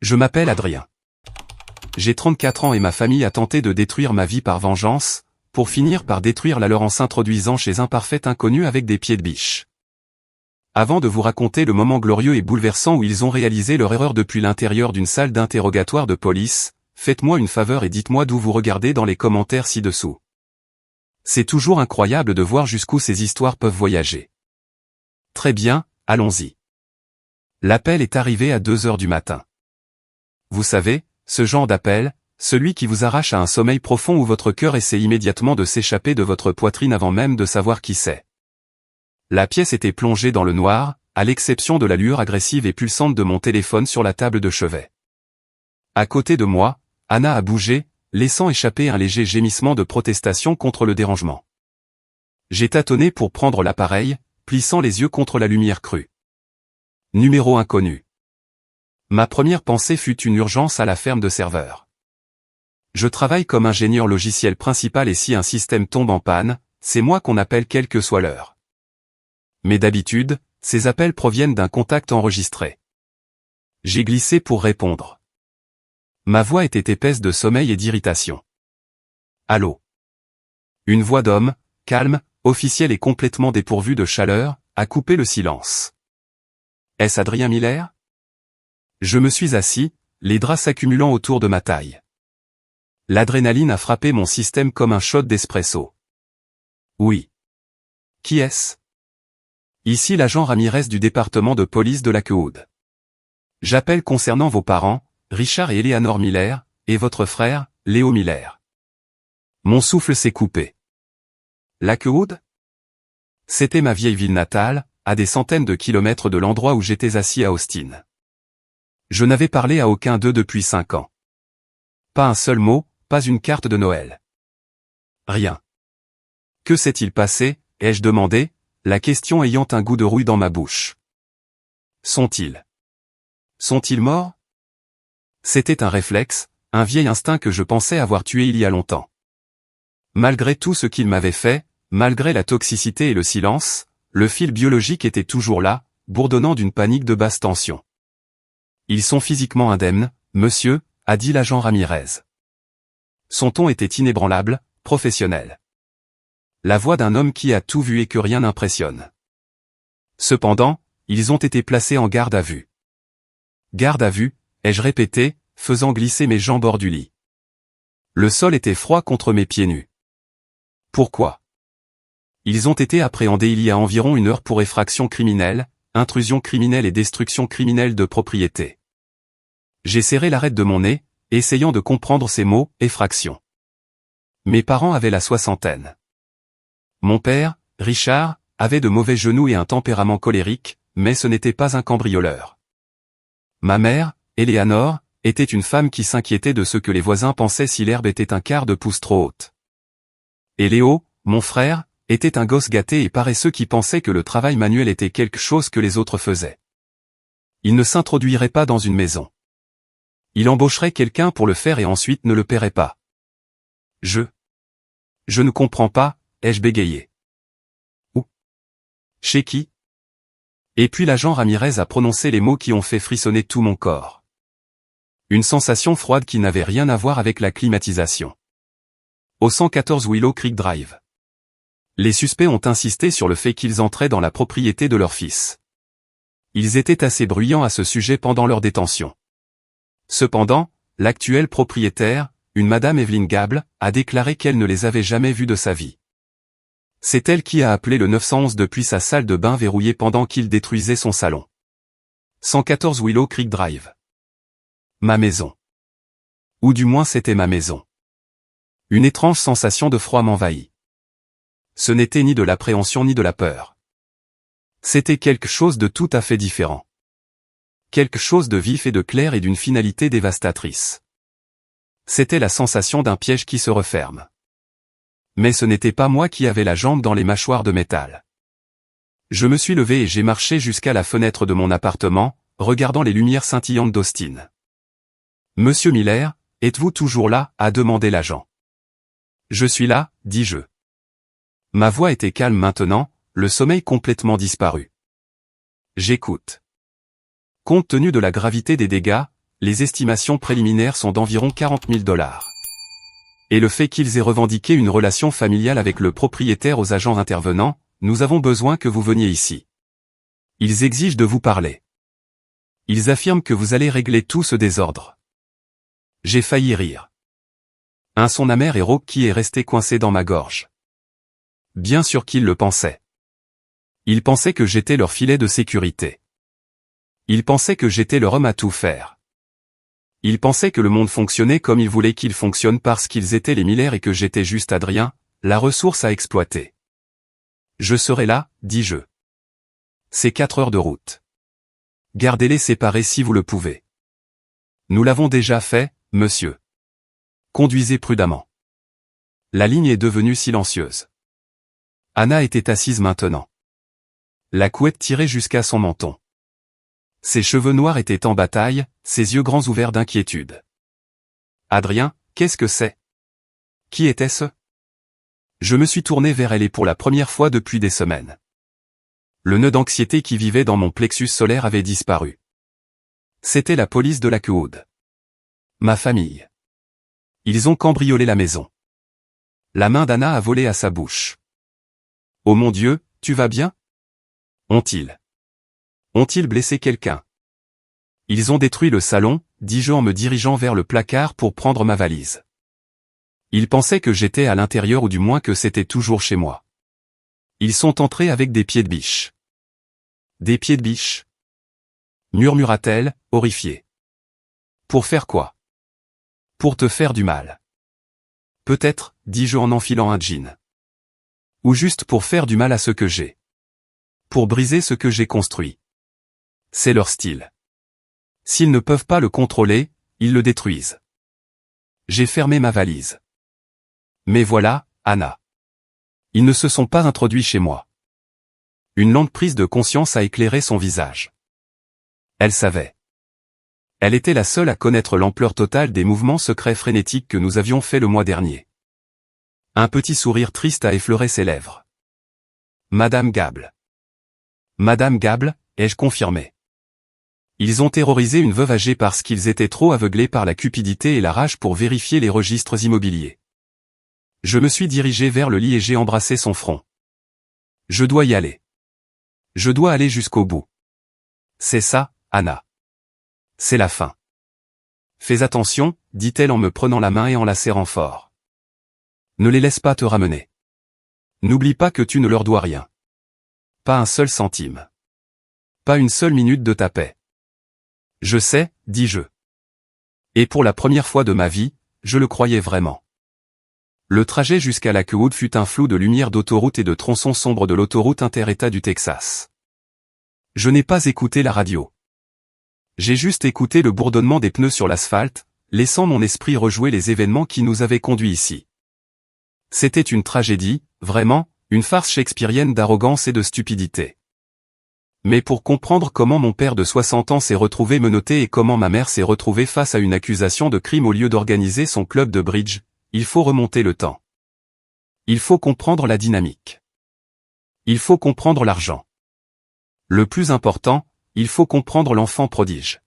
Je m'appelle Adrien. J'ai 34 ans et ma famille a tenté de détruire ma vie par vengeance, pour finir par détruire la leur en s'introduisant chez un parfait inconnu avec des pieds de biche. Avant de vous raconter le moment glorieux et bouleversant où ils ont réalisé leur erreur depuis l'intérieur d'une salle d'interrogatoire de police, faites-moi une faveur et dites-moi d'où vous regardez dans les commentaires ci-dessous. C'est toujours incroyable de voir jusqu'où ces histoires peuvent voyager. Très bien, allons-y. L'appel est arrivé à 2 heures du matin. Vous savez, ce genre d'appel, celui qui vous arrache à un sommeil profond où votre cœur essaie immédiatement de s'échapper de votre poitrine avant même de savoir qui c'est. La pièce était plongée dans le noir, à l'exception de la lueur agressive et pulsante de mon téléphone sur la table de chevet. À côté de moi, Anna a bougé, laissant échapper un léger gémissement de protestation contre le dérangement. J'ai tâtonné pour prendre l'appareil, plissant les yeux contre la lumière crue. Numéro inconnu. Ma première pensée fut une urgence à la ferme de serveurs. Je travaille comme ingénieur logiciel principal et si un système tombe en panne, c'est moi qu'on appelle quelle que soit l'heure. Mais d'habitude, ces appels proviennent d'un contact enregistré. J'ai glissé pour répondre. Ma voix était épaisse de sommeil et d'irritation. Allô. Une voix d'homme, calme, officielle et complètement dépourvue de chaleur, a coupé le silence. Est-ce Adrien Miller? Je me suis assis, les draps s'accumulant autour de ma taille. L'adrénaline a frappé mon système comme un shot d'espresso. Oui. Qui est-ce? Ici l'agent Ramirez du département de police de Lakewood. J'appelle concernant vos parents, Richard et Eleanor Miller, et votre frère, Léo Miller. Mon souffle s'est coupé. Lakewood? C'était ma vieille ville natale, à des centaines de kilomètres de l'endroit où j'étais assis à Austin. Je n'avais parlé à aucun d'eux depuis 5 ans. Pas un seul mot, pas une carte de Noël. Rien. Que s'est-il passé, ai-je demandé, la question ayant un goût de rouille dans ma bouche. Sont-ils morts? C'était un réflexe, un vieil instinct que je pensais avoir tué il y a longtemps. Malgré tout ce qu'ils m'avaient fait, malgré la toxicité et le silence, le fil biologique était toujours là, bourdonnant d'une panique de basse tension. Ils sont physiquement indemnes, monsieur, a dit l'agent Ramirez. Son ton était inébranlable, professionnel. La voix d'un homme qui a tout vu et que rien n'impressionne. Cependant, ils ont été placés en garde à vue. Garde à vue, ai-je répété, faisant glisser mes jambes hors du lit. Le sol était froid contre mes pieds nus. Pourquoi? Ils ont été appréhendés il y a environ 1 heure pour effraction criminelle, intrusion criminelle et destruction criminelle de propriété. J'ai serré l'arête de mon nez, essayant de comprendre ces mots, effraction. Mes parents avaient la soixantaine. Mon père, Richard, avait de mauvais genoux et un tempérament colérique, mais ce n'était pas un cambrioleur. Ma mère, Eleanor, était une femme qui s'inquiétait de ce que les voisins pensaient si l'herbe était un quart de pouce trop haute. Et Léo, mon frère, était un gosse gâté et paresseux qui pensait que le travail manuel était quelque chose que les autres faisaient. Il ne s'introduirait pas dans une maison. Il embaucherait quelqu'un pour le faire et ensuite ne le paierait pas. Je ne comprends pas, ai-je bégayé. Où? Chez qui? Et puis l'agent Ramirez a prononcé les mots qui ont fait frissonner tout mon corps. Une sensation froide qui n'avait rien à voir avec la climatisation. Au 114 Willow Creek Drive. Les suspects ont insisté sur le fait qu'ils entraient dans la propriété de leur fils. Ils étaient assez bruyants à ce sujet pendant leur détention. Cependant, l'actuelle propriétaire, une madame Evelyn Gable, a déclaré qu'elle ne les avait jamais vus de sa vie. C'est elle qui a appelé le 911 depuis sa salle de bain verrouillée pendant qu'il détruisait son salon. 114 Willow Creek Drive. Ma maison. Ou du moins c'était ma maison. Une étrange sensation de froid m'envahit. Ce n'était ni de l'appréhension ni de la peur. C'était quelque chose de tout à fait différent. Quelque chose de vif et de clair et d'une finalité dévastatrice. C'était la sensation d'un piège qui se referme. Mais ce n'était pas moi qui avais la jambe dans les mâchoires de métal. Je me suis levé et j'ai marché jusqu'à la fenêtre de mon appartement, regardant les lumières scintillantes d'Austin. « Monsieur Miller, êtes-vous toujours là ?» a demandé l'agent. « Je suis là », dis-je. Ma voix était calme maintenant, le sommeil complètement disparu. « J'écoute. » Compte tenu de la gravité des dégâts, les estimations préliminaires sont d'environ 40 000 $. Et le fait qu'ils aient revendiqué une relation familiale avec le propriétaire aux agents intervenants, nous avons besoin que vous veniez ici. Ils exigent de vous parler. Ils affirment que vous allez régler tout ce désordre. J'ai failli rire. Un son amer et rauque qui est resté coincé dans ma gorge. Bien sûr qu'ils le pensaient. Ils pensaient que j'étais leur filet de sécurité. Ils pensaient que j'étais leur homme à tout faire. Ils pensaient que le monde fonctionnait comme ils voulaient qu'il fonctionne parce qu'ils étaient les Miller et que j'étais juste Adrien, la ressource à exploiter. Je serai là, dis-je. C'est 4 heures de route. Gardez-les séparés si vous le pouvez. Nous l'avons déjà fait, monsieur. Conduisez prudemment. La ligne est devenue silencieuse. Anna était assise maintenant. La couette tirée jusqu'à son menton. Ses cheveux noirs étaient en bataille, ses yeux grands ouverts d'inquiétude. Adrien, qu'est-ce que c'est? Qui était-ce? Je me suis tourné vers elle et pour la première fois depuis des semaines. Le nœud d'anxiété qui vivait dans mon plexus solaire avait disparu. C'était la police de Lakewood. Ma famille. Ils ont cambriolé la maison. La main d'Anna a volé à sa bouche. Oh mon Dieu, tu vas bien? Ont-ils blessé quelqu'un? Ils ont détruit le salon, dis-je en me dirigeant vers le placard pour prendre ma valise. Ils pensaient que j'étais à l'intérieur ou du moins que c'était toujours chez moi. Ils sont entrés avec des pieds de biche. Des pieds de biche? Murmura-t-elle, horrifiée. Pour faire quoi? Pour te faire du mal. Peut-être, dis-je en enfilant un jean. Ou juste pour faire du mal à ce que j'ai. Pour briser ce que j'ai construit. C'est leur style. S'ils ne peuvent pas le contrôler, ils le détruisent. J'ai fermé ma valise. Mais voilà, Anna. Ils ne se sont pas introduits chez moi. Une lente prise de conscience a éclairé son visage. Elle savait. Elle était la seule à connaître l'ampleur totale des mouvements secrets frénétiques que nous avions faits le mois dernier. Un petit sourire triste a effleuré ses lèvres. Madame Gable. Madame Gable, ai-je confirmé. Ils ont terrorisé une veuve âgée parce qu'ils étaient trop aveuglés par la cupidité et la rage pour vérifier les registres immobiliers. Je me suis dirigé vers le lit et j'ai embrassé son front. Je dois y aller. Je dois aller jusqu'au bout. C'est ça, Anna. C'est la fin. Fais attention, dit-elle en me prenant la main et en la serrant fort. Ne les laisse pas te ramener. N'oublie pas que tu ne leur dois rien. Pas un seul centime. Pas une seule minute de ta paix. Je sais, dis-je. Et pour la première fois de ma vie, je le croyais vraiment. Le trajet jusqu'à Lakewood fut un flou de lumière d'autoroute et de tronçons sombres de l'autoroute inter-État du Texas. Je n'ai pas écouté la radio. J'ai juste écouté le bourdonnement des pneus sur l'asphalte, laissant mon esprit rejouer les événements qui nous avaient conduits ici. C'était une tragédie, vraiment, une farce shakespearienne d'arrogance et de stupidité. Mais pour comprendre comment mon père de 60 ans s'est retrouvé menotté et comment ma mère s'est retrouvée face à une accusation de crime au lieu d'organiser son club de bridge, il faut remonter le temps. Il faut comprendre la dynamique. Il faut comprendre l'argent. Le plus important, il faut comprendre l'enfant prodige.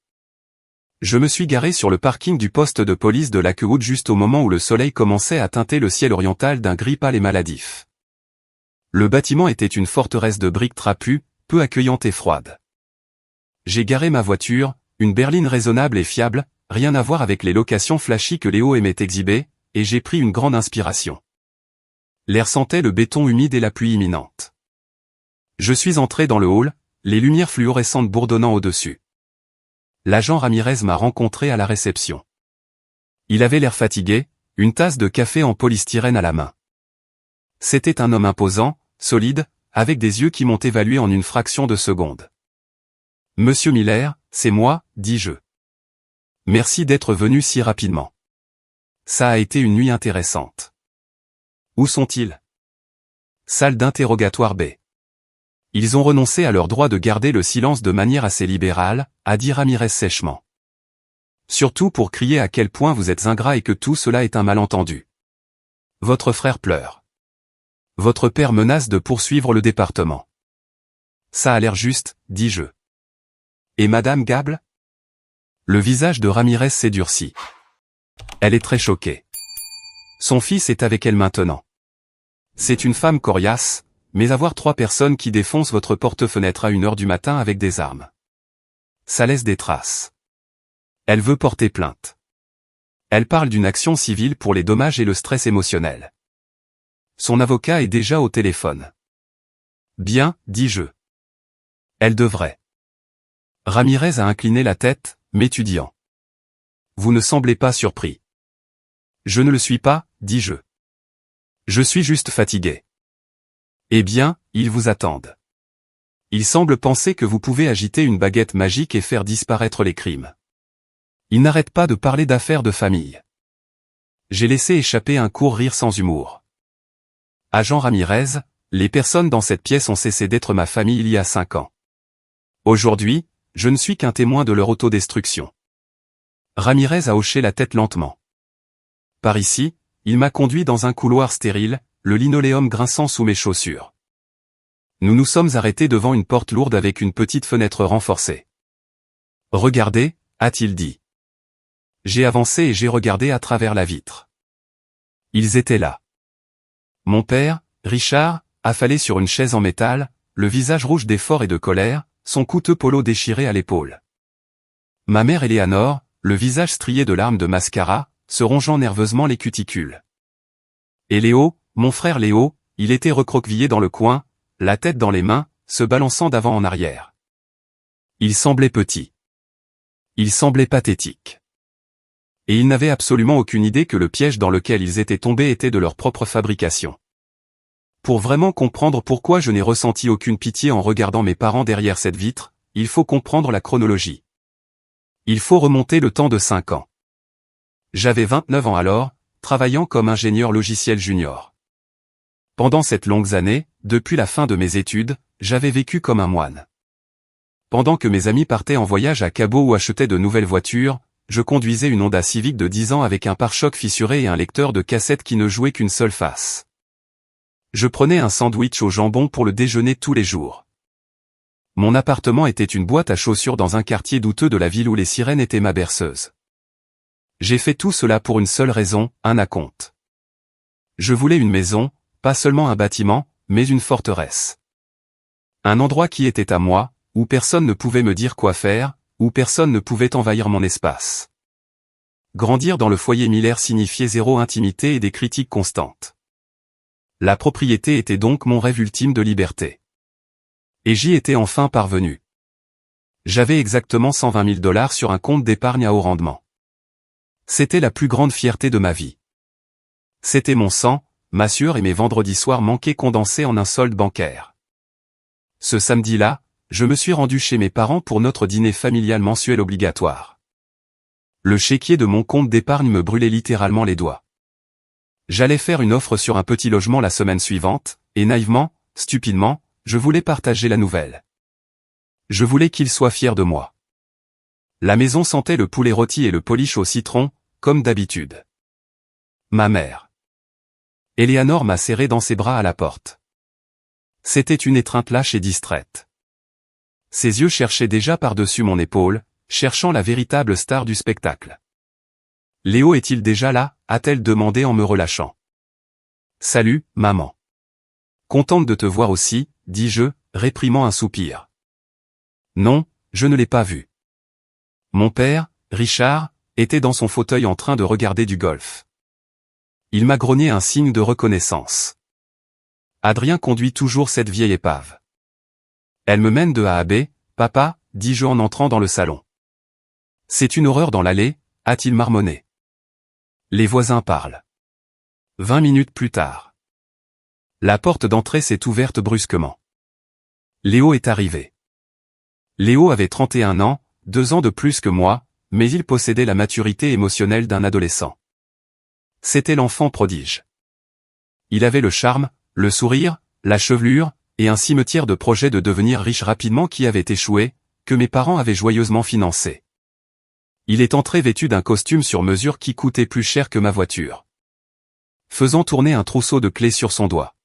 Je me suis garé sur le parking du poste de police de Lakewood juste au moment où le soleil commençait à teinter le ciel oriental d'un gris pâle et maladif. Le bâtiment était une forteresse de briques trapues, peu accueillante et froide. J'ai garé ma voiture, une berline raisonnable et fiable, rien à voir avec les locations flashy que Léo aimait exhiber, et j'ai pris une grande inspiration. L'air sentait le béton humide et la pluie imminente. Je suis entré dans le hall, les lumières fluorescentes bourdonnant au-dessus. L'agent Ramirez m'a rencontré à la réception. Il avait l'air fatigué, une tasse de café en polystyrène à la main. C'était un homme imposant, solide, avec des yeux qui m'ont évalué en une fraction de seconde. « Monsieur Miller, c'est moi, dis-je. Merci d'être venu si rapidement. Ça a été une nuit intéressante. Où sont-ils? Salle d'interrogatoire B. Ils ont renoncé à leur droit de garder le silence de manière assez libérale, a dit Ramirez sèchement. Surtout pour crier à quel point vous êtes ingrat et que tout cela est un malentendu. Votre frère pleure. Votre père menace de poursuivre le département. Ça a l'air juste, dis-je. Et Madame Gable? Le visage de Ramirez s'est durci. Elle est très choquée. Son fils est avec elle maintenant. C'est une femme coriace, mais avoir 3 personnes qui défoncent votre porte-fenêtre à 1h du matin avec des armes. Ça laisse des traces. Elle veut porter plainte. Elle parle d'une action civile pour les dommages et le stress émotionnel. Son avocat est déjà au téléphone. Bien, dis-je. Elle devrait. Ramirez a incliné la tête, m'étudiant. Vous ne semblez pas surpris. Je ne le suis pas, dis-je. Je suis juste fatigué. Eh bien, ils vous attendent. Ils semblent penser que vous pouvez agiter une baguette magique et faire disparaître les crimes. Ils n'arrêtent pas de parler d'affaires de famille. J'ai laissé échapper un court rire sans humour. Agent Ramirez, les personnes dans cette pièce ont cessé d'être ma famille il y a 5 ans. Aujourd'hui, je ne suis qu'un témoin de leur autodestruction. Ramirez a hoché la tête lentement. Par ici, il m'a conduit dans un couloir stérile, le linoléum grinçant sous mes chaussures. Nous nous sommes arrêtés devant une porte lourde avec une petite fenêtre renforcée. Regardez, a-t-il dit. J'ai avancé et j'ai regardé à travers la vitre. Ils étaient là. Mon père, Richard, affalé sur une chaise en métal, le visage rouge d'effort et de colère, son coûteux polo déchiré à l'épaule. Ma mère Éléanore, le visage strié de larmes de mascara, se rongeant nerveusement les cuticules. Et Léo, mon frère Léo, il était recroquevillé dans le coin, la tête dans les mains, se balançant d'avant en arrière. Il semblait petit. Il semblait pathétique. Et ils n'avaient absolument aucune idée que le piège dans lequel ils étaient tombés était de leur propre fabrication. Pour vraiment comprendre pourquoi je n'ai ressenti aucune pitié en regardant mes parents derrière cette vitre, il faut comprendre la chronologie. Il faut remonter le temps de 5 ans. J'avais 29 ans alors, travaillant comme ingénieur logiciel junior. Pendant cette longue année, depuis la fin de mes études, j'avais vécu comme un moine. Pendant que mes amis partaient en voyage à Cabo ou achetaient de nouvelles voitures, je conduisais une Honda Civic de 10 ans avec un pare-choc fissuré et un lecteur de cassettes qui ne jouait qu'une seule face. Je prenais un sandwich au jambon pour le déjeuner tous les jours. Mon appartement était une boîte à chaussures dans un quartier douteux de la ville où les sirènes étaient ma berceuse. J'ai fait tout cela pour une seule raison, un acompte. Je voulais une maison, pas seulement un bâtiment, mais une forteresse. Un endroit qui était à moi, où personne ne pouvait me dire quoi faire, où personne ne pouvait envahir mon espace. Grandir dans le foyer Miller signifiait 0 intimité et des critiques constantes. La propriété était donc mon rêve ultime de liberté. Et j'y étais enfin parvenu. J'avais exactement 120 000 $ sur un compte d'épargne à haut rendement. C'était la plus grande fierté de ma vie. C'était mon sang, ma sueur et mes vendredis soirs manqués condensés en un solde bancaire. Ce samedi-là, je me suis rendu chez mes parents pour notre dîner familial mensuel obligatoire. Le chéquier de mon compte d'épargne me brûlait littéralement les doigts. J'allais faire une offre sur un petit logement la semaine suivante, et naïvement, stupidement, je voulais partager la nouvelle. Je voulais qu'il soit fier de moi. La maison sentait le poulet rôti et le polish au citron, comme d'habitude. Ma mère. Éléanore m'a serré dans ses bras à la porte. C'était une étreinte lâche et distraite. Ses yeux cherchaient déjà par-dessus mon épaule, cherchant la véritable star du spectacle. Léo est-il déjà là, a-t-elle demandé en me relâchant. Salut, maman. Contente de te voir aussi, dis-je, réprimant un soupir. Non, je ne l'ai pas vu. Mon père, Richard, était dans son fauteuil en train de regarder du golf. Il m'a grogné un signe de reconnaissance. Adrien conduit toujours cette vieille épave. Elle me mène de A à B, papa, dis-je en entrant dans le salon. C'est une horreur dans l'allée, a-t-il marmonné. Les voisins parlent. 20 minutes plus tard. La porte d'entrée s'est ouverte brusquement. Léo est arrivé. Léo avait 31 ans, 2 ans de plus que moi, mais il possédait la maturité émotionnelle d'un adolescent. C'était l'enfant prodige. Il avait le charme, le sourire, la chevelure, et un cimetière de projets de devenir riche rapidement qui avait échoué, que mes parents avaient joyeusement financé. Il est entré vêtu d'un costume sur mesure qui coûtait plus cher que ma voiture. Faisant tourner un trousseau de clés sur son doigt.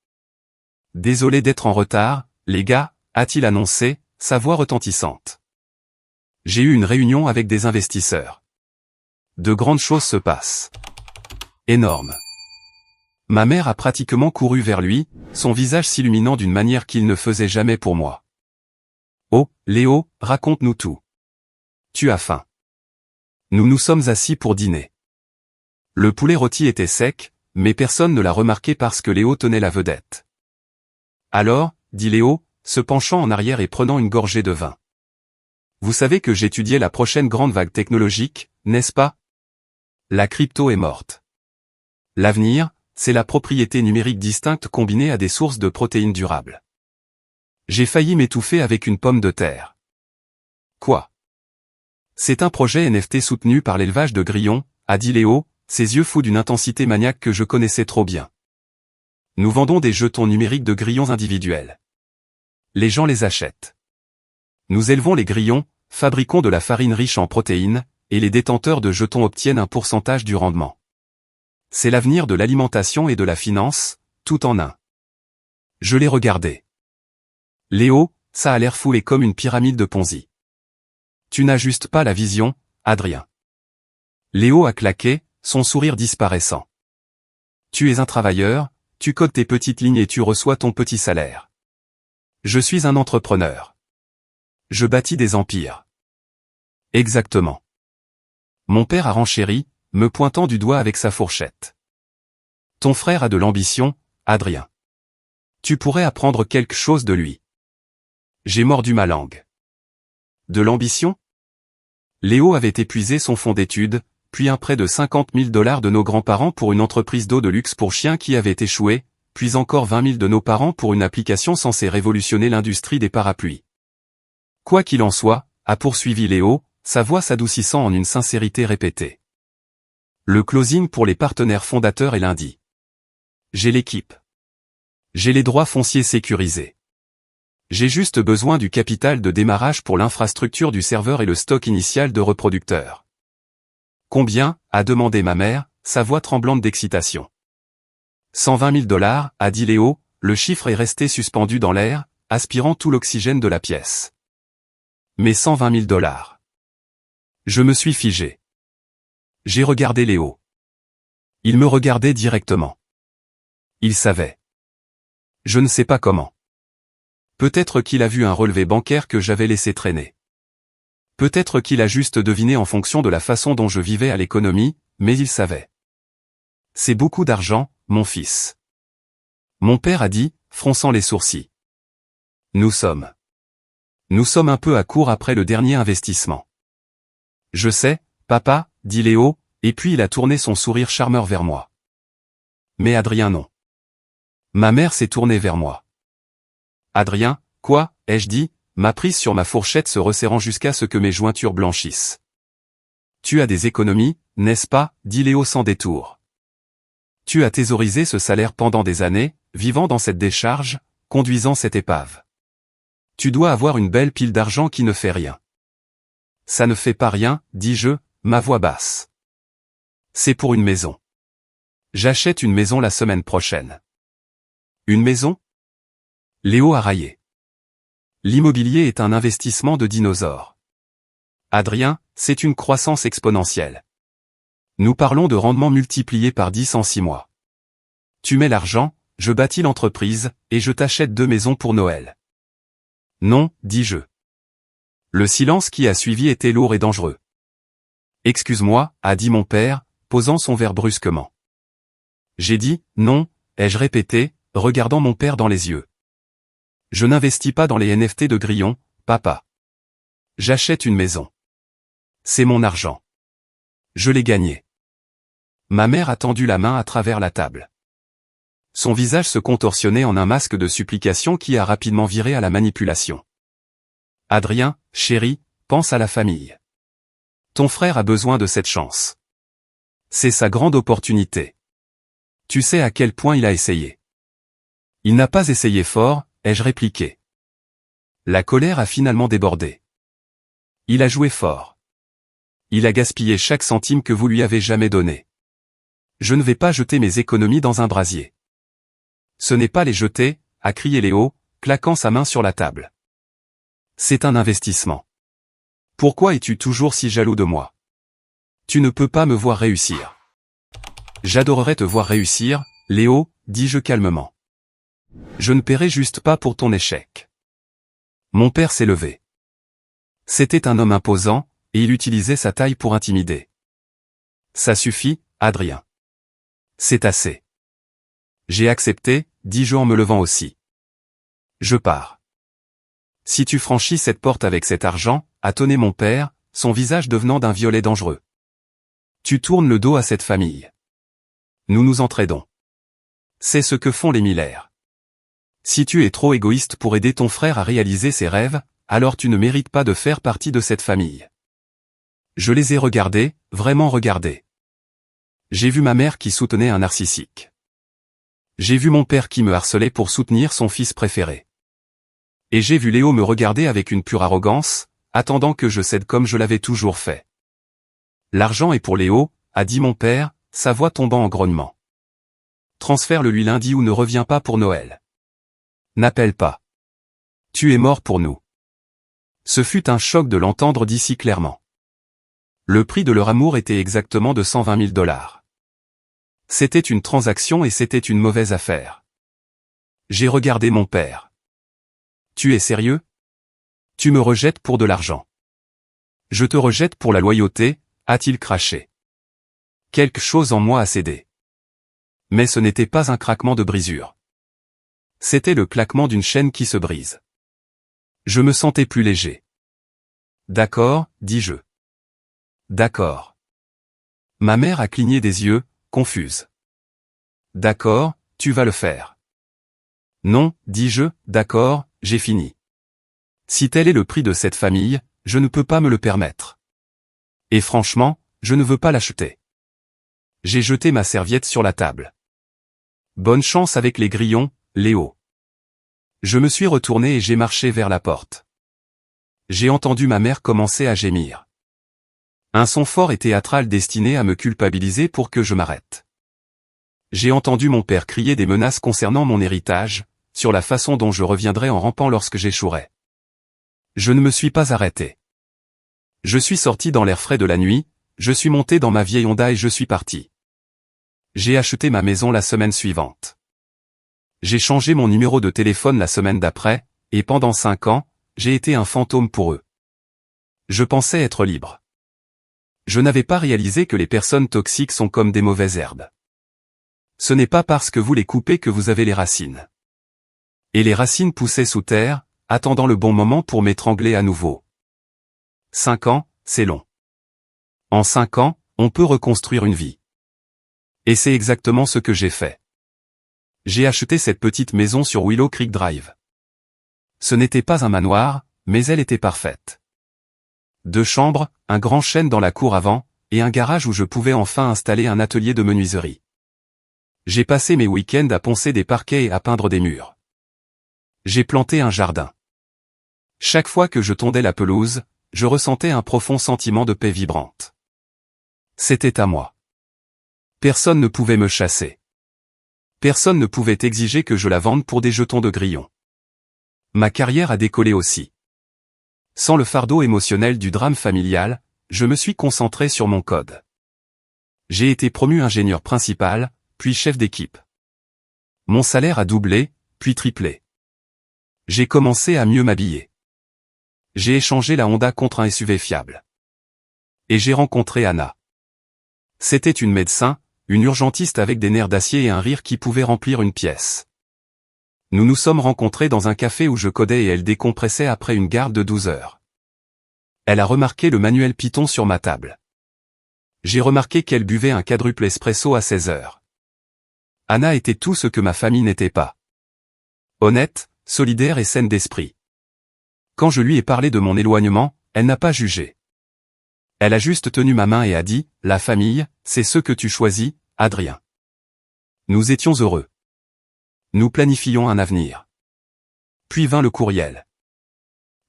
Désolé d'être en retard, les gars, a-t-il annoncé, sa voix retentissante. J'ai eu une réunion avec des investisseurs. De grandes choses se passent. Énorme. Ma mère a pratiquement couru vers lui, son visage s'illuminant d'une manière qu'il ne faisait jamais pour moi. Oh, Léo, raconte-nous tout. Tu as faim. Nous nous sommes assis pour dîner. Le poulet rôti était sec, mais personne ne l'a remarqué parce que Léo tenait la vedette. Alors, dit Léo, se penchant en arrière et prenant une gorgée de vin. Vous savez que j'étudiais la prochaine grande vague technologique, n'est-ce pas? La crypto est morte. L'avenir, c'est la propriété numérique distincte combinée à des sources de protéines durables. J'ai failli m'étouffer avec une pomme de terre. Quoi? C'est un projet NFT soutenu par l'élevage de grillons, a dit Léo, ses yeux fous d'une intensité maniaque que je connaissais trop bien. Nous vendons des jetons numériques de grillons individuels. Les gens les achètent. Nous élevons les grillons, fabriquons de la farine riche en protéines, et les détenteurs de jetons obtiennent un pourcentage du rendement. C'est l'avenir de l'alimentation et de la finance, tout en un. Je l'ai regardé. Léo, ça a l'air fou et comme une pyramide de Ponzi. Tu n'as juste pas la vision, Adrien. Léo a claqué, son sourire disparaissant. Tu es un travailleur, tu codes tes petites lignes et tu reçois ton petit salaire. Je suis un entrepreneur. Je bâtis des empires. Exactement. Mon père a renchéri, me pointant du doigt avec sa fourchette. Ton frère a de l'ambition, Adrien. Tu pourrais apprendre quelque chose de lui. J'ai mordu ma langue. De l'ambition? Léo avait épuisé son fonds d'études, puis un prêt de 50 000 $ de nos grands-parents pour une entreprise d'eau de luxe pour chiens qui avait échoué, puis encore 20 000 de nos parents pour une application censée révolutionner l'industrie des parapluies. Quoi qu'il en soit, a poursuivi Léo, sa voix s'adoucissant en une sincérité répétée. Le closing pour les partenaires fondateurs est lundi. J'ai l'équipe. J'ai les droits fonciers sécurisés. J'ai juste besoin du capital de démarrage pour l'infrastructure du serveur et le stock initial de reproducteurs. Combien? A demandé ma mère, sa voix tremblante d'excitation. 120 000 $, a dit Léo, le chiffre est resté suspendu dans l'air, aspirant tout l'oxygène de la pièce. Mais 120 000 $. Je me suis figé. J'ai regardé Léo. Il me regardait directement. Il savait. Je ne sais pas comment. Peut-être qu'il a vu un relevé bancaire que j'avais laissé traîner. Peut-être qu'il a juste deviné en fonction de la façon dont je vivais à l'économie, mais il savait. C'est beaucoup d'argent, mon fils. Mon père a dit, fronçant les sourcils. Nous sommes un peu à court après le dernier investissement. Je sais, papa, dit Léo, et puis il a tourné son sourire charmeur vers moi. Mais Adrien non. Ma mère s'est tournée vers moi. Adrien, quoi, ai-je dit, ma prise sur ma fourchette se resserrant jusqu'à ce que mes jointures blanchissent. Tu as des économies, n'est-ce pas, dit Léo sans détour. Tu as thésaurisé ce salaire pendant des années, vivant dans cette décharge, conduisant cette épave. Tu dois avoir une belle pile d'argent qui ne fait rien. Ça ne fait pas rien, dis-je, ma voix basse. C'est pour une maison. J'achète une maison la semaine prochaine. Une maison? Léo a raillé. L'immobilier est un investissement de dinosaure. Adrien, c'est une croissance exponentielle. Nous parlons de rendement multiplié par 10 en 6 mois. Tu mets l'argent, je bâtis l'entreprise, et je t'achète 2 maisons pour Noël. Non, dis-je. Le silence qui a suivi était lourd et dangereux. Excuse-moi, a dit mon père, posant son verre brusquement. J'ai dit, non, ai-je répété, regardant mon père dans les yeux. Je n'investis pas dans les NFT de grillons, papa. J'achète une maison. C'est mon argent. Je l'ai gagné. Ma mère a tendu la main à travers la table. Son visage se contorsionnait en un masque de supplication qui a rapidement viré à la manipulation. Adrien, chéri, pense à la famille. Ton frère a besoin de cette chance. C'est sa grande opportunité. Tu sais à quel point il a essayé. Il n'a pas essayé fort, ai-je répliqué. La colère a finalement débordé. Il a joué fort. Il a gaspillé chaque centime que vous lui avez jamais donné. Je ne vais pas jeter mes économies dans un brasier. Ce n'est pas les jeter, a crié Léo, claquant sa main sur la table. C'est un investissement. Pourquoi es-tu toujours si jaloux de moi? Tu ne peux pas me voir réussir. J'adorerais te voir réussir, Léo, dis-je calmement. Je ne paierai juste pas pour ton échec. Mon père s'est levé. C'était un homme imposant, et il utilisait sa taille pour intimider. Ça suffit, Adrien. C'est assez. J'ai accepté, dis-je en me levant aussi. Je pars. Si tu franchis cette porte avec cet argent, a tonné mon père, son visage devenant d'un violet dangereux. Tu tournes le dos à cette famille. Nous nous entraidons. C'est ce que font les Miller. Si tu es trop égoïste pour aider ton frère à réaliser ses rêves, alors tu ne mérites pas de faire partie de cette famille. Je les ai regardés, vraiment regardés. J'ai vu ma mère qui soutenait un narcissique. J'ai vu mon père qui me harcelait pour soutenir son fils préféré. Et j'ai vu Léo me regarder avec une pure arrogance, attendant que je cède comme je l'avais toujours fait. L'argent est pour Léo, a dit mon père, sa voix tombant en grognement. Transfère-le-lui lundi ou ne reviens pas pour Noël. N'appelle pas. Tu es mort pour nous. Ce fut un choc de l'entendre dit si clairement. Le prix de leur amour était exactement de 120 000 $. C'était une transaction et c'était une mauvaise affaire. J'ai regardé mon père. Tu es sérieux? Tu me rejettes pour de l'argent. Je te rejette pour la loyauté, a-t-il craché. Quelque chose en moi a cédé. Mais ce n'était pas un craquement de brisure. C'était le claquement d'une chaîne qui se brise. Je me sentais plus léger. D'accord, dis-je. D'accord. Ma mère a cligné des yeux, confuse. D'accord, tu vas le faire. Non, dis-je, d'accord, j'ai fini. Si tel est le prix de cette famille, je ne peux pas me le permettre. Et franchement, je ne veux pas l'acheter. J'ai jeté ma serviette sur la table. Bonne chance avec les grillons, Léo. Je me suis retourné et j'ai marché vers la porte. J'ai entendu ma mère commencer à gémir. Un son fort et théâtral destiné à me culpabiliser pour que je m'arrête. J'ai entendu mon père crier des menaces concernant mon héritage, sur la façon dont je reviendrais en rampant lorsque j'échouerais. Je ne me suis pas arrêté. Je suis sorti dans l'air frais de la nuit, je suis monté dans ma vieille Honda et je suis parti. J'ai acheté ma maison la semaine suivante. J'ai changé mon numéro de téléphone la semaine d'après, et pendant 5 ans, j'ai été un fantôme pour eux. Je pensais être libre. Je n'avais pas réalisé que les personnes toxiques sont comme des mauvaises herbes. Ce n'est pas parce que vous les coupez que vous avez les racines. Et les racines poussaient sous terre, attendant le bon moment pour m'étrangler à nouveau. 5 ans, c'est long. En 5 ans, on peut reconstruire une vie. Et c'est exactement ce que j'ai fait. J'ai acheté cette petite maison sur Willow Creek Drive. Ce n'était pas un manoir, mais elle était parfaite. 2 chambres, un grand chêne dans la cour avant, et un garage où je pouvais enfin installer un atelier de menuiserie. J'ai passé mes week-ends à poncer des parquets et à peindre des murs. J'ai planté un jardin. Chaque fois que je tondais la pelouse, je ressentais un profond sentiment de paix vibrante. C'était à moi. Personne ne pouvait me chasser. Personne ne pouvait exiger que je la vende pour des jetons de grillons. Ma carrière a décollé aussi. Sans le fardeau émotionnel du drame familial, je me suis concentré sur mon code. J'ai été promu ingénieur principal, puis chef d'équipe. Mon salaire a doublé, puis triplé. J'ai commencé à mieux m'habiller. J'ai échangé la Honda contre un SUV fiable. Et j'ai rencontré Anna. C'était une médecin, une urgentiste avec des nerfs d'acier et un rire qui pouvait remplir une pièce. Nous nous sommes rencontrés dans un café où je codais et elle décompressait après une garde de 12 heures. Elle a remarqué le manuel Python sur ma table. J'ai remarqué qu'elle buvait un quadruple espresso à 16 heures. Anna était tout ce que ma famille n'était pas. Honnête, solidaire et saine d'esprit. Quand je lui ai parlé de mon éloignement, elle n'a pas jugé. Elle a juste tenu ma main et a dit, « La famille, c'est ce que tu choisis, Adrien. » Nous étions heureux. Nous planifions un avenir. Puis vint le courriel.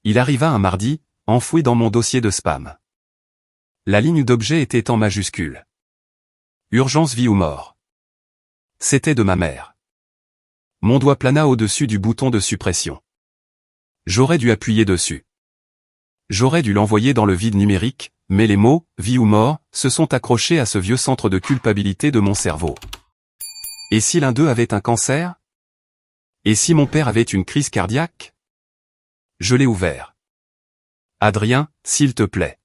Il arriva un mardi, enfoui dans mon dossier de spam. La ligne d'objet était en majuscule. Urgence vie ou mort. C'était de ma mère. Mon doigt plana au-dessus du bouton de suppression. J'aurais dû appuyer dessus. J'aurais dû l'envoyer dans le vide numérique, mais les mots, vie ou mort, se sont accrochés à ce vieux centre de culpabilité de mon cerveau. Et si l'un d'eux avait un cancer? Et si mon père avait une crise cardiaque? Je l'ai ouvert. Adrien, s'il te plaît.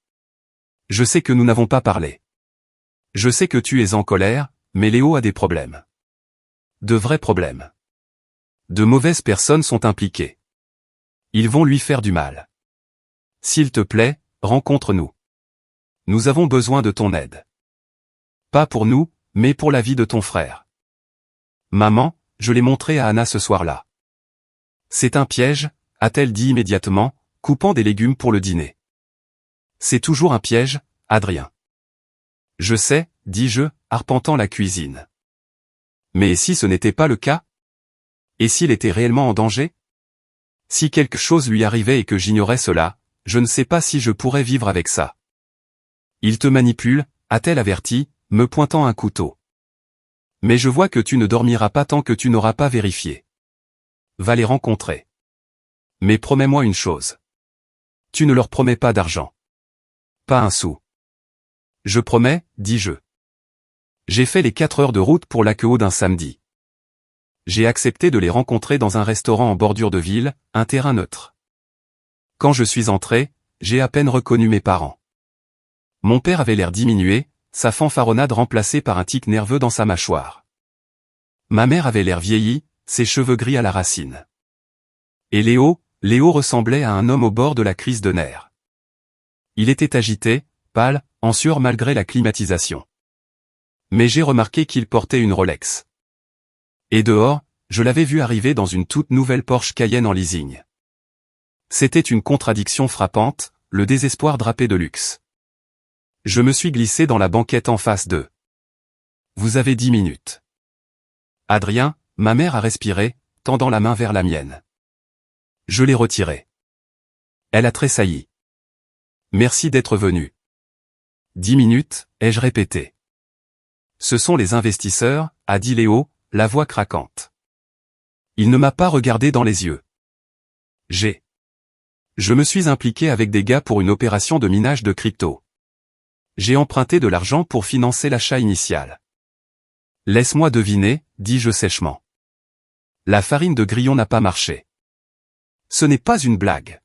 Je sais que nous n'avons pas parlé. Je sais que tu es en colère, mais Léo a des problèmes. De vrais problèmes. De mauvaises personnes sont impliquées. Ils vont lui faire du mal. S'il te plaît, rencontre-nous. Nous avons besoin de ton aide. Pas pour nous, mais pour la vie de ton frère. Maman, je l'ai montré à Anna ce soir-là. C'est un piège, a-t-elle dit immédiatement, coupant des légumes pour le dîner. C'est toujours un piège, Adrien. Je sais, dis-je, arpentant la cuisine. Mais et si ce n'était pas le cas? Et s'il était réellement en danger? Si quelque chose lui arrivait et que j'ignorais cela, je ne sais pas si je pourrais vivre avec ça. Il te manipule, a-t-elle averti, me pointant un couteau. Mais je vois que tu ne dormiras pas tant que tu n'auras pas vérifié. Va les rencontrer. Mais promets-moi une chose. Tu ne leur promets pas d'argent. Pas un sou. Je promets, dis-je. J'ai fait les 4 heures de route pour l'AQO d'un samedi. J'ai accepté de les rencontrer dans un restaurant en bordure de ville, un terrain neutre. Quand je suis entré, j'ai à peine reconnu mes parents. Mon père avait l'air diminué, sa fanfaronnade remplacée par un tic nerveux dans sa mâchoire. Ma mère avait l'air vieillie, ses cheveux gris à la racine. Et Léo ressemblait à un homme au bord de la crise de nerfs. Il était agité, pâle, en sueur malgré la climatisation. Mais j'ai remarqué qu'il portait une Rolex. Et dehors, je l'avais vu arriver dans une toute nouvelle Porsche Cayenne en leasing. C'était une contradiction frappante, le désespoir drapé de luxe. Je me suis glissé dans la banquette en face d'eux. Vous avez 10 minutes. Adrien, ma mère a respiré, tendant la main vers la mienne. Je l'ai retirée. Elle a tressailli. Merci d'être venu. 10 minutes, ai-je répété. Ce sont les investisseurs, a dit Léo, la voix craquante. Il ne m'a pas regardé dans les yeux. Je me suis impliqué avec des gars pour une opération de minage de crypto. J'ai emprunté de l'argent pour financer l'achat initial. Laisse-moi deviner, dis-je sèchement. La farine de grillon n'a pas marché. Ce n'est pas une blague.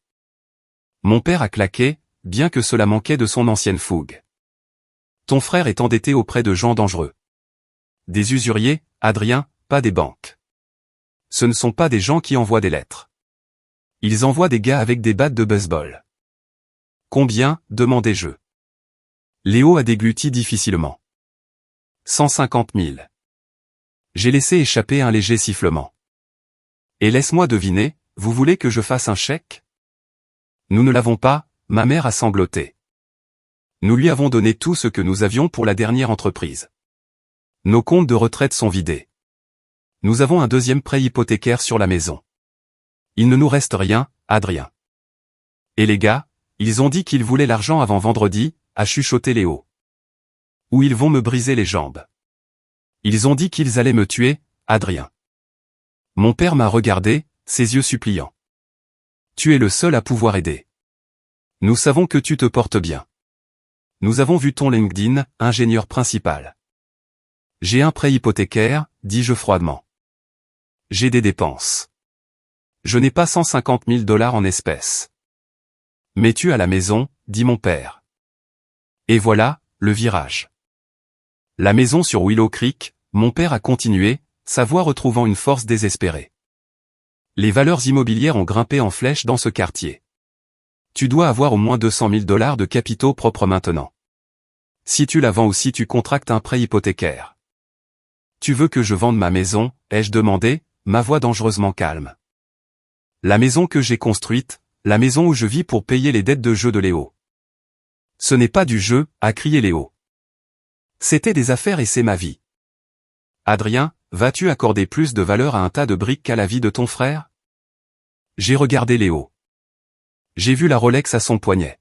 Mon père a claqué, bien que cela manquait de son ancienne fougue. Ton frère est endetté auprès de gens dangereux. Des usuriers, Adrien, pas des banques. Ce ne sont pas des gens qui envoient des lettres. Ils envoient des gars avec des battes de baseball. Combien, demandai-je. Léo a dégluti difficilement. 150 000. J'ai laissé échapper un léger sifflement. Et laisse-moi deviner, vous voulez que je fasse un chèque? Nous ne l'avons pas, ma mère a sangloté. Nous lui avons donné tout ce que nous avions pour la dernière entreprise. Nos comptes de retraite sont vidés. Nous avons un deuxième prêt hypothécaire sur la maison. Il ne nous reste rien, Adrien. Et les gars, ils ont dit qu'ils voulaient l'argent avant vendredi, a chuchoté Léo. Ou ils vont me briser les jambes. Ils ont dit qu'ils allaient me tuer, Adrien. Mon père m'a regardé, ses yeux suppliants. Tu es le seul à pouvoir aider. Nous savons que tu te portes bien. Nous avons vu ton LinkedIn, ingénieur principal. J'ai un prêt hypothécaire, dis-je froidement. J'ai des dépenses. Je n'ai pas 150 000 $ en espèces. Mais tu as la maison, dit mon père. Et voilà, le virage. La maison sur Willow Creek, mon père a continué, sa voix retrouvant une force désespérée. Les valeurs immobilières ont grimpé en flèche dans ce quartier. Tu dois avoir au moins 200 000 $ de capitaux propres maintenant. Si tu la vends ou si tu contractes un prêt hypothécaire. Tu veux que je vende ma maison, ai-je demandé, ma voix dangereusement calme. La maison que j'ai construite, la maison où je vis pour payer les dettes de jeu de Léo. Ce n'est pas du jeu, a crié Léo. C'était des affaires et c'est ma vie. Adrien, vas-tu accorder plus de valeur à un tas de briques qu'à la vie de ton frère? J'ai regardé Léo. J'ai vu la Rolex à son poignet.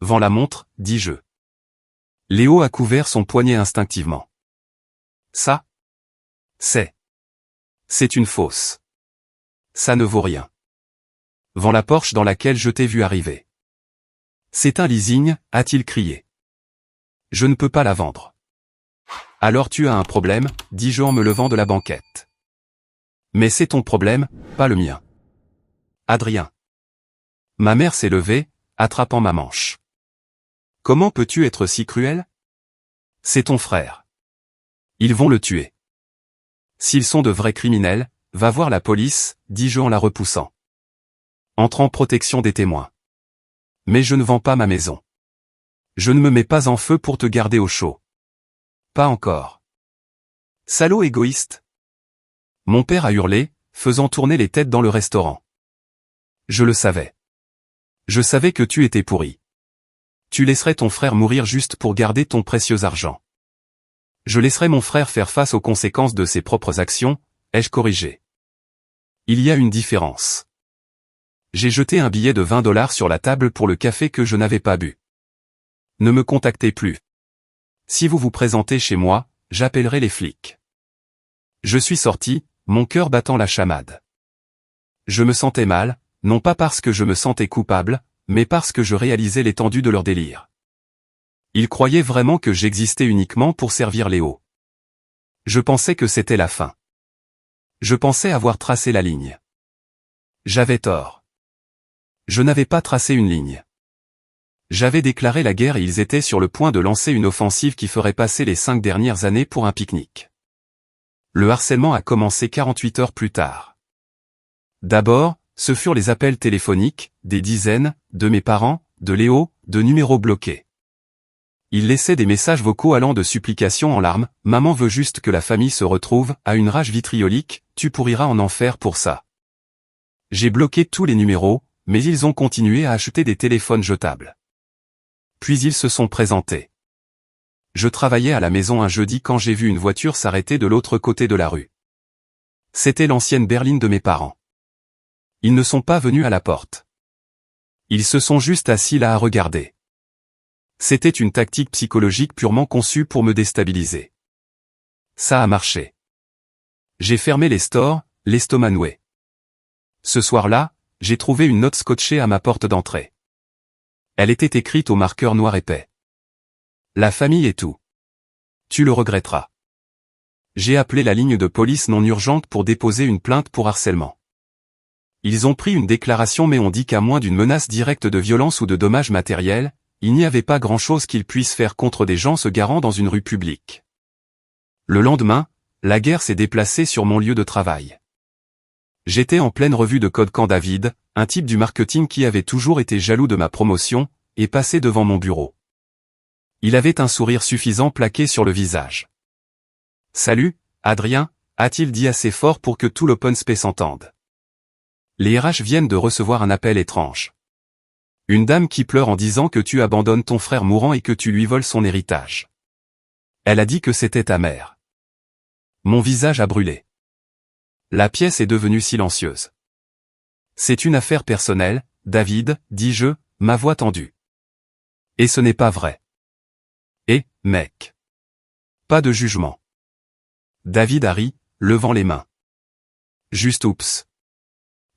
Vends la montre, dis-je. Léo a couvert son poignet instinctivement. Ça? C'est une fausse. Ça ne vaut rien. Vends la Porsche dans laquelle je t'ai vu arriver. C'est un leasing, a-t-il crié. Je ne peux pas la vendre. Alors tu as un problème, dis-je en me levant de la banquette. Mais c'est ton problème, pas le mien. Adrien. Ma mère s'est levée, attrapant ma manche. Comment peux-tu être si cruel? C'est ton frère. Ils vont le tuer. S'ils sont de vrais criminels, va voir la police, dis-je en la repoussant. Entre en protection des témoins. Mais je ne vends pas ma maison. Je ne me mets pas en feu pour te garder au chaud. Pas encore. Salaud égoïste. Mon père a hurlé, faisant tourner les têtes dans le restaurant. Je le savais. Je savais que tu étais pourri. Tu laisserais ton frère mourir juste pour garder ton précieux argent. Je laisserai mon frère faire face aux conséquences de ses propres actions, ai-je corrigé. Il y a une différence. J'ai jeté un billet de 20 $ sur la table pour le café que je n'avais pas bu. Ne me contactez plus. Si vous vous présentez chez moi, j'appellerai les flics. Je suis sorti, mon cœur battant la chamade. Je me sentais mal, non pas parce que je me sentais coupable, mais parce que je réalisais l'étendue de leur délire. Ils croyaient vraiment que j'existais uniquement pour servir Léo. Je pensais que c'était la fin. Je pensais avoir tracé la ligne. J'avais tort. Je n'avais pas tracé une ligne. J'avais déclaré la guerre et ils étaient sur le point de lancer une offensive qui ferait passer les 5 dernières années pour un pique-nique. Le harcèlement a commencé 48 heures plus tard. D'abord, ce furent les appels téléphoniques, des dizaines, de mes parents, de Léo, de numéros bloqués. Ils laissaient des messages vocaux allant de supplications en larmes, « Maman veut juste que la famille se retrouve », à une rage vitriolique, « Tu pourriras en enfer pour ça ». J'ai bloqué tous les numéros, mais ils ont continué à acheter des téléphones jetables. Puis ils se sont présentés. Je travaillais à la maison un jeudi quand j'ai vu une voiture s'arrêter de l'autre côté de la rue. C'était l'ancienne berline de mes parents. Ils ne sont pas venus à la porte. Ils se sont juste assis là à regarder. C'était une tactique psychologique purement conçue pour me déstabiliser. Ça a marché. J'ai fermé les stores, l'estomac noué. Ce soir-là, j'ai trouvé une note scotchée à ma porte d'entrée. Elle était écrite au marqueur noir épais. La famille est tout. Tu le regretteras. J'ai appelé la ligne de police non urgente pour déposer une plainte pour harcèlement. Ils ont pris une déclaration mais ont dit qu'à moins d'une menace directe de violence ou de dommages matériels, il n'y avait pas grand-chose qu'ils puissent faire contre des gens se garant dans une rue publique. Le lendemain, la guerre s'est déplacée sur mon lieu de travail. J'étais en pleine revue de code quand David, un type du marketing qui avait toujours été jaloux de ma promotion, est passé devant mon bureau. Il avait un sourire suffisant plaqué sur le visage. « Salut, Adrien », a-t-il dit assez fort pour que tout l'open space entende. Les RH viennent de recevoir un appel étrange. Une dame qui pleure en disant que tu abandonnes ton frère mourant et que tu lui voles son héritage. Elle a dit que c'était ta mère. Mon visage a brûlé. La pièce est devenue silencieuse. C'est une affaire personnelle, David, dis-je, ma voix tendue. Et ce n'est pas vrai. Et, mec. Pas de jugement. David a ri, levant les mains. Juste oups.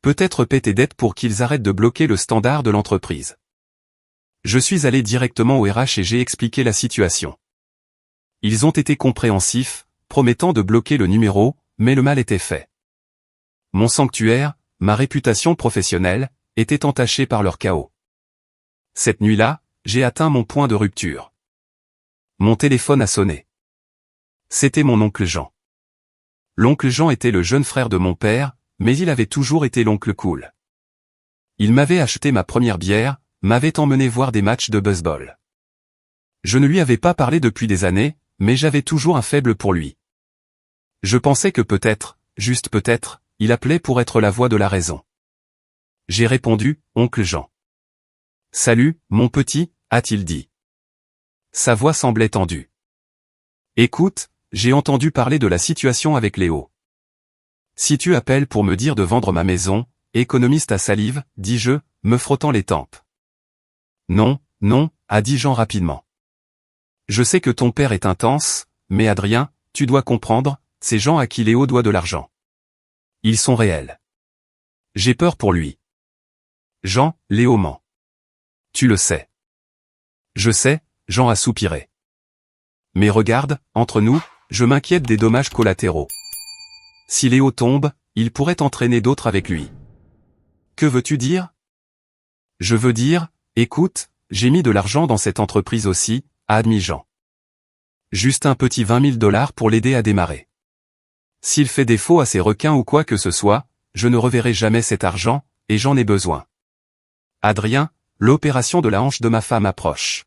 Peut-être paie tes dettes pour qu'ils arrêtent de bloquer le standard de l'entreprise. Je suis allé directement au RH et j'ai expliqué la situation. Ils ont été compréhensifs, promettant de bloquer le numéro, mais le mal était fait. Mon sanctuaire, ma réputation professionnelle, était entachée par leur chaos. Cette nuit-là, j'ai atteint mon point de rupture. Mon téléphone a sonné. C'était mon oncle Jean. L'oncle Jean était le jeune frère de mon père, mais il avait toujours été l'oncle cool. Il m'avait acheté ma première bière, m'avait emmené voir des matchs de baseball. Je ne lui avais pas parlé depuis des années, mais j'avais toujours un faible pour lui. Je pensais que peut-être, juste peut-être, il appelait pour être la voix de la raison. J'ai répondu, oncle Jean. « Salut, mon petit », a-t-il dit. Sa voix semblait tendue. « Écoute, j'ai entendu parler de la situation avec Léo. Si tu appelles pour me dire de vendre ma maison, économiste à salive, dis-je, me frottant les tempes. Non, non, a dit Jean rapidement. Je sais que ton père est intense, mais Adrien, tu dois comprendre, c'est Jean à qui Léo doit de l'argent. Ils sont réels. J'ai peur pour lui. Jean, Léo ment. Tu le sais. Je sais, Jean a soupiré. Mais regarde, entre nous, je m'inquiète des dommages collatéraux. Si Léo tombe, il pourrait entraîner d'autres avec lui. Que veux-tu dire? Je veux dire, écoute, j'ai mis de l'argent dans cette entreprise aussi, a admis Jean. Juste un petit 20 000 $ pour l'aider à démarrer. S'il fait défaut à ces requins ou quoi que ce soit, je ne reverrai jamais cet argent, et j'en ai besoin. Adrien, l'opération de la hanche de ma femme approche.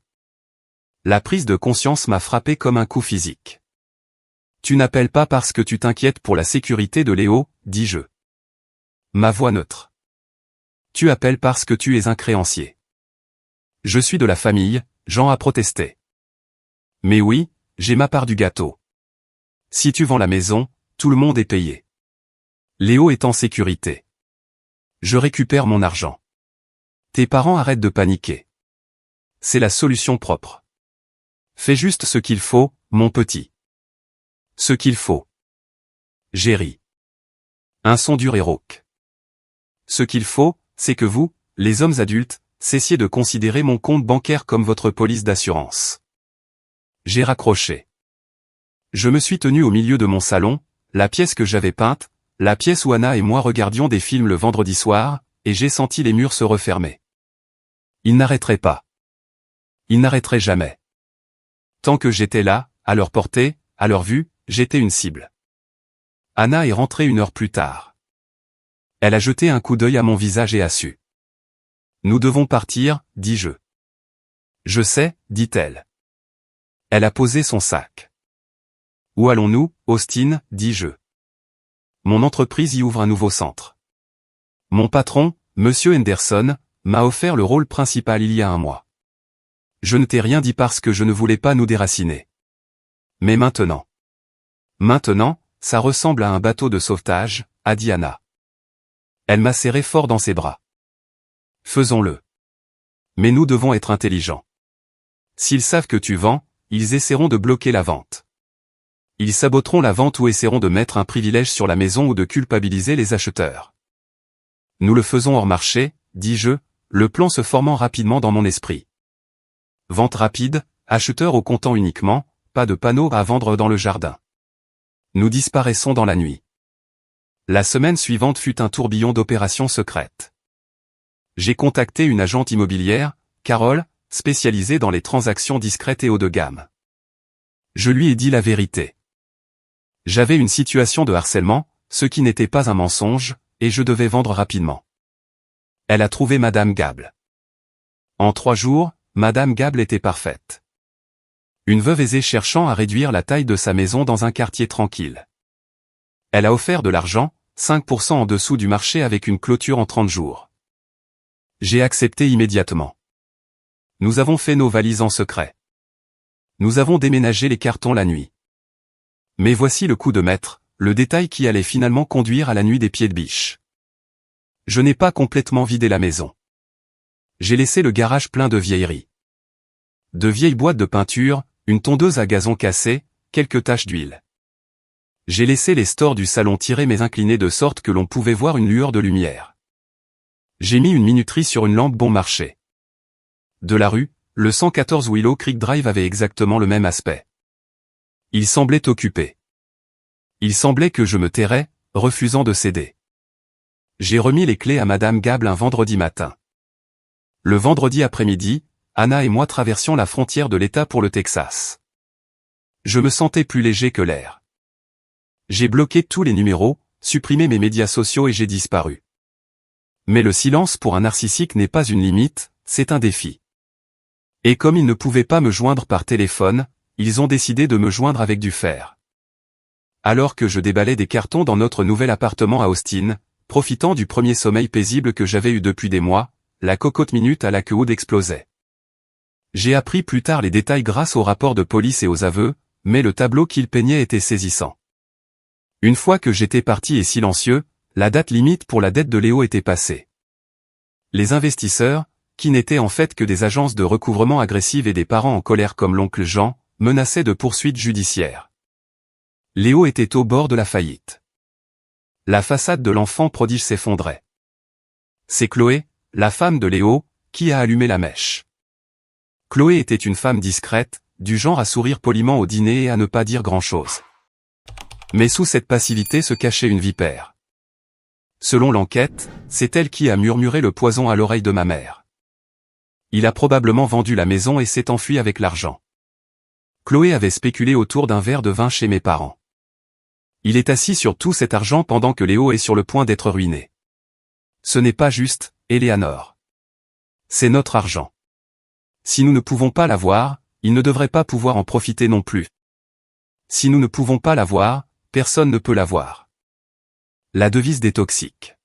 La prise de conscience m'a frappé comme un coup physique. Tu n'appelles pas parce que tu t'inquiètes pour la sécurité de Léo, dis-je. Ma voix neutre. Tu appelles parce que tu es un créancier. Je suis de la famille, Jean a protesté. Mais oui, j'ai ma part du gâteau. Si tu vends la maison, tout le monde est payé. Léo est en sécurité. Je récupère mon argent. Tes parents arrêtent de paniquer. C'est la solution propre. Fais juste ce qu'il faut, mon petit. Ce qu'il faut. J'ai ri. Un son dur et rauque. Ce qu'il faut, c'est que vous, les hommes adultes, cessiez de considérer mon compte bancaire comme votre police d'assurance. J'ai raccroché. Je me suis tenu au milieu de mon salon, la pièce que j'avais peinte, la pièce où Anna et moi regardions des films le vendredi soir, et j'ai senti les murs se refermer. Ils n'arrêteraient pas. Ils n'arrêteraient jamais. Tant que j'étais là, à leur portée, à leur vue, j'étais une cible. Anna est rentrée 1 heure plus tard. Elle a jeté un coup d'œil à mon visage et a su. Nous devons partir, dis-je. Je sais, dit-elle. Elle a posé son sac. Où allons-nous, Austin, dis-je. Mon entreprise y ouvre un nouveau centre. Mon patron, Monsieur Henderson, m'a offert le rôle principal il y a 1 mois. Je ne t'ai rien dit parce que je ne voulais pas nous déraciner. Mais maintenant. Maintenant, ça ressemble à un bateau de sauvetage, a dit Anna. Elle m'a serré fort dans ses bras. Faisons-le. Mais nous devons être intelligents. S'ils savent que tu vends, ils essaieront de bloquer la vente. Ils saboteront la vente ou essaieront de mettre un privilège sur la maison ou de culpabiliser les acheteurs. Nous le faisons hors marché, dis-je, le plan se formant rapidement dans mon esprit. Vente rapide, acheteur au comptant uniquement, pas de panneaux à vendre dans le jardin. Nous disparaissons dans la nuit. La semaine suivante fut un tourbillon d'opérations secrètes. J'ai contacté une agente immobilière, Carole, spécialisée dans les transactions discrètes et haut de gamme. Je lui ai dit la vérité. J'avais une situation de harcèlement, ce qui n'était pas un mensonge, et je devais vendre rapidement. Elle a trouvé Madame Gable. En 3 jours, Madame Gable était parfaite. Une veuve aisée cherchant à réduire la taille de sa maison dans un quartier tranquille. Elle a offert de l'argent, 5% en dessous du marché avec une clôture en 30 jours. J'ai accepté immédiatement. Nous avons fait nos valises en secret. Nous avons déménagé les cartons la nuit. Mais voici le coup de maître, le détail qui allait finalement conduire à la nuit des pieds de biche. Je n'ai pas complètement vidé la maison. J'ai laissé le garage plein de vieilleries. De vieilles boîtes de peinture, une tondeuse à gazon cassée, quelques taches d'huile. J'ai laissé les stores du salon tirés mais inclinés de sorte que l'on pouvait voir une lueur de lumière. J'ai mis une minuterie sur une lampe bon marché. De la rue, le 114 Willow Creek Drive avait exactement le même aspect. Il semblait occupé. Il semblait que je me tairais, refusant de céder. J'ai remis les clés à Madame Gable un vendredi matin. Le vendredi après-midi, Anna et moi traversions la frontière de l'État pour le Texas. Je me sentais plus léger que l'air. J'ai bloqué tous les numéros, supprimé mes médias sociaux et j'ai disparu. Mais le silence pour un narcissique n'est pas une limite, c'est un défi. Et comme ils ne pouvaient pas me joindre par téléphone, ils ont décidé de me joindre avec du fer. Alors que je déballais des cartons dans notre nouvel appartement à Austin, profitant du premier sommeil paisible que j'avais eu depuis des mois, la cocotte minute à la queue explosait. J'ai appris plus tard les détails grâce aux rapports de police et aux aveux, mais le tableau qu'il peignait était saisissant. Une fois que j'étais parti et silencieux, la date limite pour la dette de Léo était passée. Les investisseurs, qui n'étaient en fait que des agences de recouvrement agressives et des parents en colère comme l'oncle Jean, menaçaient de poursuites judiciaires. Léo était au bord de la faillite. La façade de l'enfant prodige s'effondrait. C'est Chloé, la femme de Léo, qui a allumé la mèche. Chloé était une femme discrète, du genre à sourire poliment au dîner et à ne pas dire grand-chose. Mais sous cette passivité se cachait une vipère. Selon l'enquête, c'est elle qui a murmuré le poison à l'oreille de ma mère. Il a probablement vendu la maison et s'est enfui avec l'argent. Chloé avait spéculé autour d'un verre de vin chez mes parents. Il est assis sur tout cet argent pendant que Léo est sur le point d'être ruiné. Ce n'est pas juste, Éléanore. C'est notre argent. Si nous ne pouvons pas l'avoir, il ne devrait pas pouvoir en profiter non plus. Si nous ne pouvons pas l'avoir, personne ne peut l'avoir. La devise des toxiques.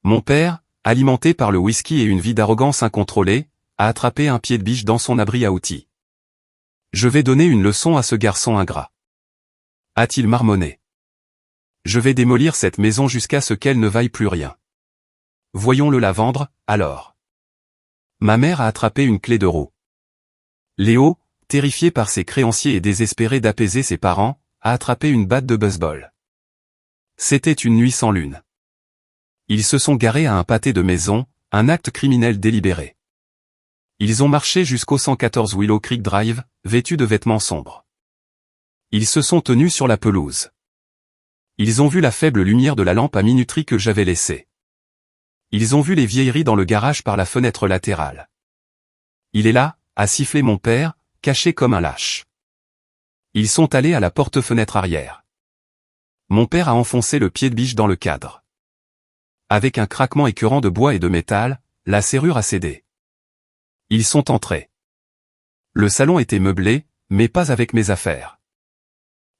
Mon père, alimenté par le whisky et une vie d'arrogance incontrôlée, a attrapé un pied de biche dans son abri à outils. Je vais donner une leçon à ce garçon ingrat. A-t-il marmonné. Je vais démolir cette maison jusqu'à ce qu'elle ne vaille plus rien. Voyons-le la vendre, alors. Ma mère a attrapé une clé de roue. Léo, terrifié par ses créanciers et désespéré d'apaiser ses parents, a attrapé une batte de baseball. C'était une nuit sans lune. Ils se sont garés à un pâté de maison, un acte criminel délibéré. Ils ont marché jusqu'au 114 Willow Creek Drive, vêtus de vêtements sombres. Ils se sont tenus sur la pelouse. Ils ont vu la faible lumière de la lampe à minuterie que j'avais laissée. Ils ont vu les vieilleries dans le garage par la fenêtre latérale. Il est là, a sifflé mon père, caché comme un lâche. Ils sont allés à la porte-fenêtre arrière. Mon père a enfoncé le pied de biche dans le cadre. Avec un craquement écœurant de bois et de métal, la serrure a cédé. Ils sont entrés. Le salon était meublé, mais pas avec mes affaires.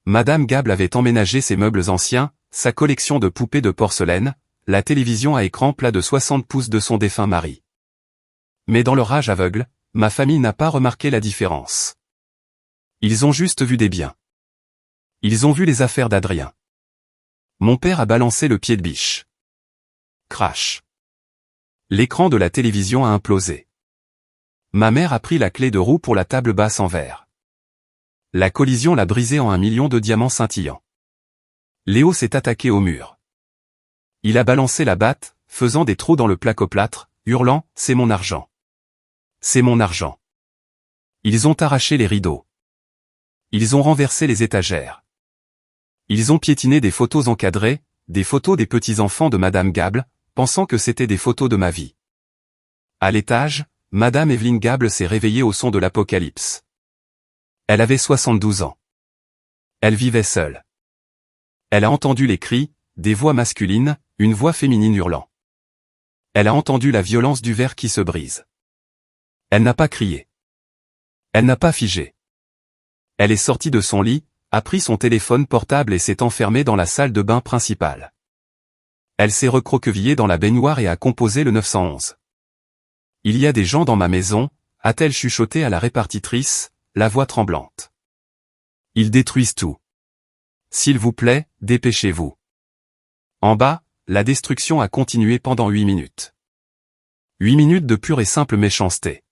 Madame Gable avait emménagé ses meubles anciens, sa collection de poupées de porcelaine, la télévision à écran plat de 60 pouces de son défunt mari. Mais dans leur rage aveugle, ma famille n'a pas remarqué la différence. Ils ont juste vu des biens. Ils ont vu les affaires d'Adrien. Mon père a balancé le pied de biche. Crash. L'écran de la télévision a implosé. Ma mère a pris la clé de roue pour la table basse en verre. La collision l'a brisé en 1 million de diamants scintillants. Léo s'est attaqué au mur. Il a balancé la batte, faisant des trous dans le placoplâtre, hurlant « C'est mon argent. C'est mon argent ». Ils ont arraché les rideaux. Ils ont renversé les étagères. Ils ont piétiné des photos encadrées, des photos des petits-enfants de Madame Gable, pensant que c'était des photos de ma vie. À l'étage, Madame Evelyne Gable s'est réveillée au son de l'apocalypse. Elle avait 72 ans. Elle vivait seule. Elle a entendu les cris, des voix masculines, une voix féminine hurlant. Elle a entendu la violence du verre qui se brise. Elle n'a pas crié. Elle n'a pas figé. Elle est sortie de son lit, a pris son téléphone portable et s'est enfermée dans la salle de bain principale. Elle s'est recroquevillée dans la baignoire et a composé le 911. Il y a des gens dans ma maison, a-t-elle chuchoté à la répartitrice, la voix tremblante. Ils détruisent tout. S'il vous plaît, dépêchez-vous. En bas, la destruction a continué pendant 8 minutes. 8 minutes de pure et simple méchanceté.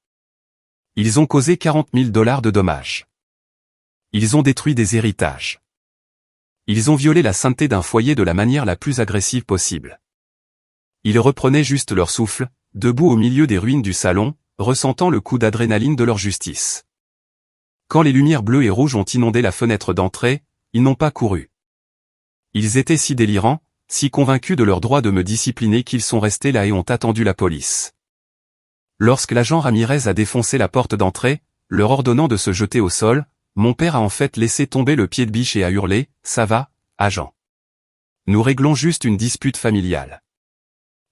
Ils ont causé $40 000 de dommages. Ils ont détruit des héritages. Ils ont violé la sainteté d'un foyer de la manière la plus agressive possible. Ils reprenaient juste leur souffle, debout au milieu des ruines du salon, ressentant le coup d'adrénaline de leur justice. Quand les lumières bleues et rouges ont inondé la fenêtre d'entrée, ils n'ont pas couru. Ils étaient si délirants, si convaincus de leur droit de me discipliner qu'ils sont restés là et ont attendu la police. Lorsque l'agent Ramirez a défoncé la porte d'entrée, leur ordonnant de se jeter au sol, mon père a en fait laissé tomber le pied de biche et a hurlé « Ça va, agent. Nous réglons juste une dispute familiale.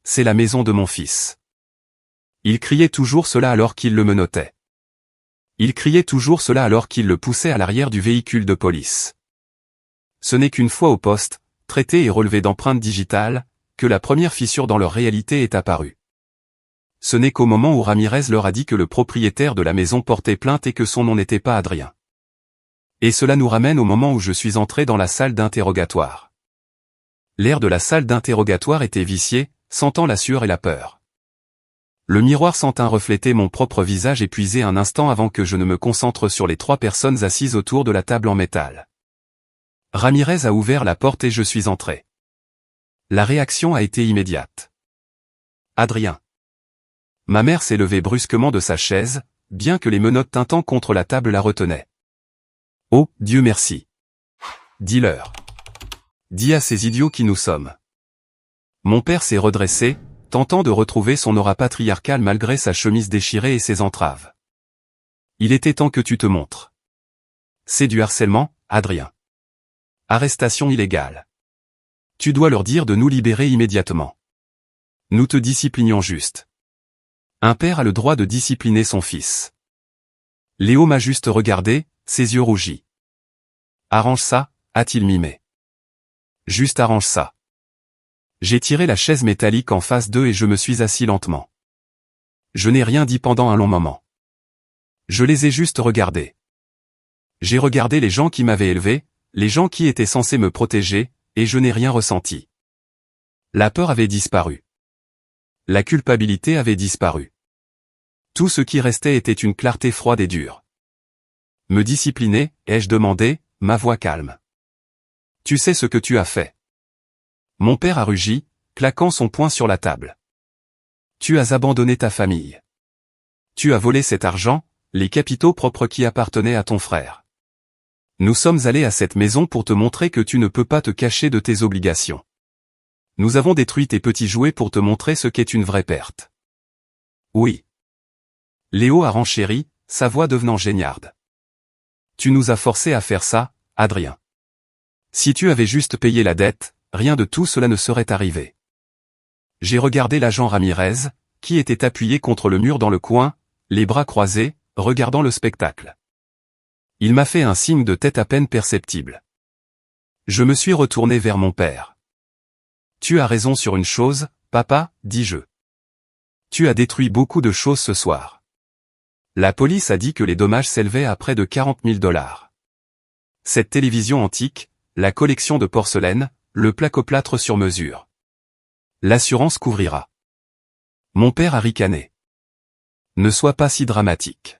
C'est la maison de mon fils. » Il criait toujours cela alors qu'il le menottait. Il criait toujours cela alors qu'il le poussait à l'arrière du véhicule de police. Ce n'est qu'une fois au poste, traité et relevé d'empreintes digitales, que la première fissure dans leur réalité est apparue. Ce n'est qu'au moment où Ramirez leur a dit que le propriétaire de la maison portait plainte et que son nom n'était pas Adrien. Et cela nous ramène au moment où je suis entré dans la salle d'interrogatoire. L'air de la salle d'interrogatoire était vicié, sentant la sueur et la peur. Le miroir s'entint refléter mon propre visage épuisé un instant avant que je ne me concentre sur les 3 personnes assises autour de la table en métal. Ramirez a ouvert la porte et je suis entré. La réaction a été immédiate. Adrien. Ma mère s'est levée brusquement de sa chaise, bien que les menottes tintant contre la table la retenaient. Oh, Dieu merci. Dis-leur. Dis à ces idiots qui nous sommes. Mon père s'est redressé, tentant de retrouver son aura patriarcale malgré sa chemise déchirée et ses entraves. Il était temps que tu te montres. C'est du harcèlement, Adrien. Arrestation illégale. Tu dois leur dire de nous libérer immédiatement. Nous te disciplinions juste. Un père a le droit de discipliner son fils. Léo m'a juste regardé, ses yeux rougis. Arrange ça, a-t-il mimé. Juste arrange ça. J'ai tiré la chaise métallique en face d'eux et je me suis assis lentement. Je n'ai rien dit pendant un long moment. Je les ai juste regardés. J'ai regardé les gens qui m'avaient élevé, les gens qui étaient censés me protéger, et je n'ai rien ressenti. La peur avait disparu. La culpabilité avait disparu. Tout ce qui restait était une clarté froide et dure. Me discipliner, ai-je demandé, ma voix calme. Tu sais ce que tu as fait. Mon père a rugi, claquant son poing sur la table. Tu as abandonné ta famille. Tu as volé cet argent, les capitaux propres qui appartenaient à ton frère. Nous sommes allés à cette maison pour te montrer que tu ne peux pas te cacher de tes obligations. Nous avons détruit tes petits jouets pour te montrer ce qu'est une vraie perte. Oui. Léo a renchéri, sa voix devenant géniarde. Tu nous as forcés à faire ça, Adrien. Si tu avais juste payé la dette, rien de tout cela ne serait arrivé. J'ai regardé l'agent Ramirez, qui était appuyé contre le mur dans le coin, les bras croisés, regardant le spectacle. Il m'a fait un signe de tête à peine perceptible. Je me suis retourné vers mon père. Tu as raison sur une chose, papa, dis-je. Tu as détruit beaucoup de choses ce soir. La police a dit que les dommages s'élevaient à près de 40 000 $. Cette télévision antique, la collection de porcelaine, le placoplâtre sur mesure. L'assurance couvrira. Mon père a ricané. Ne sois pas si dramatique.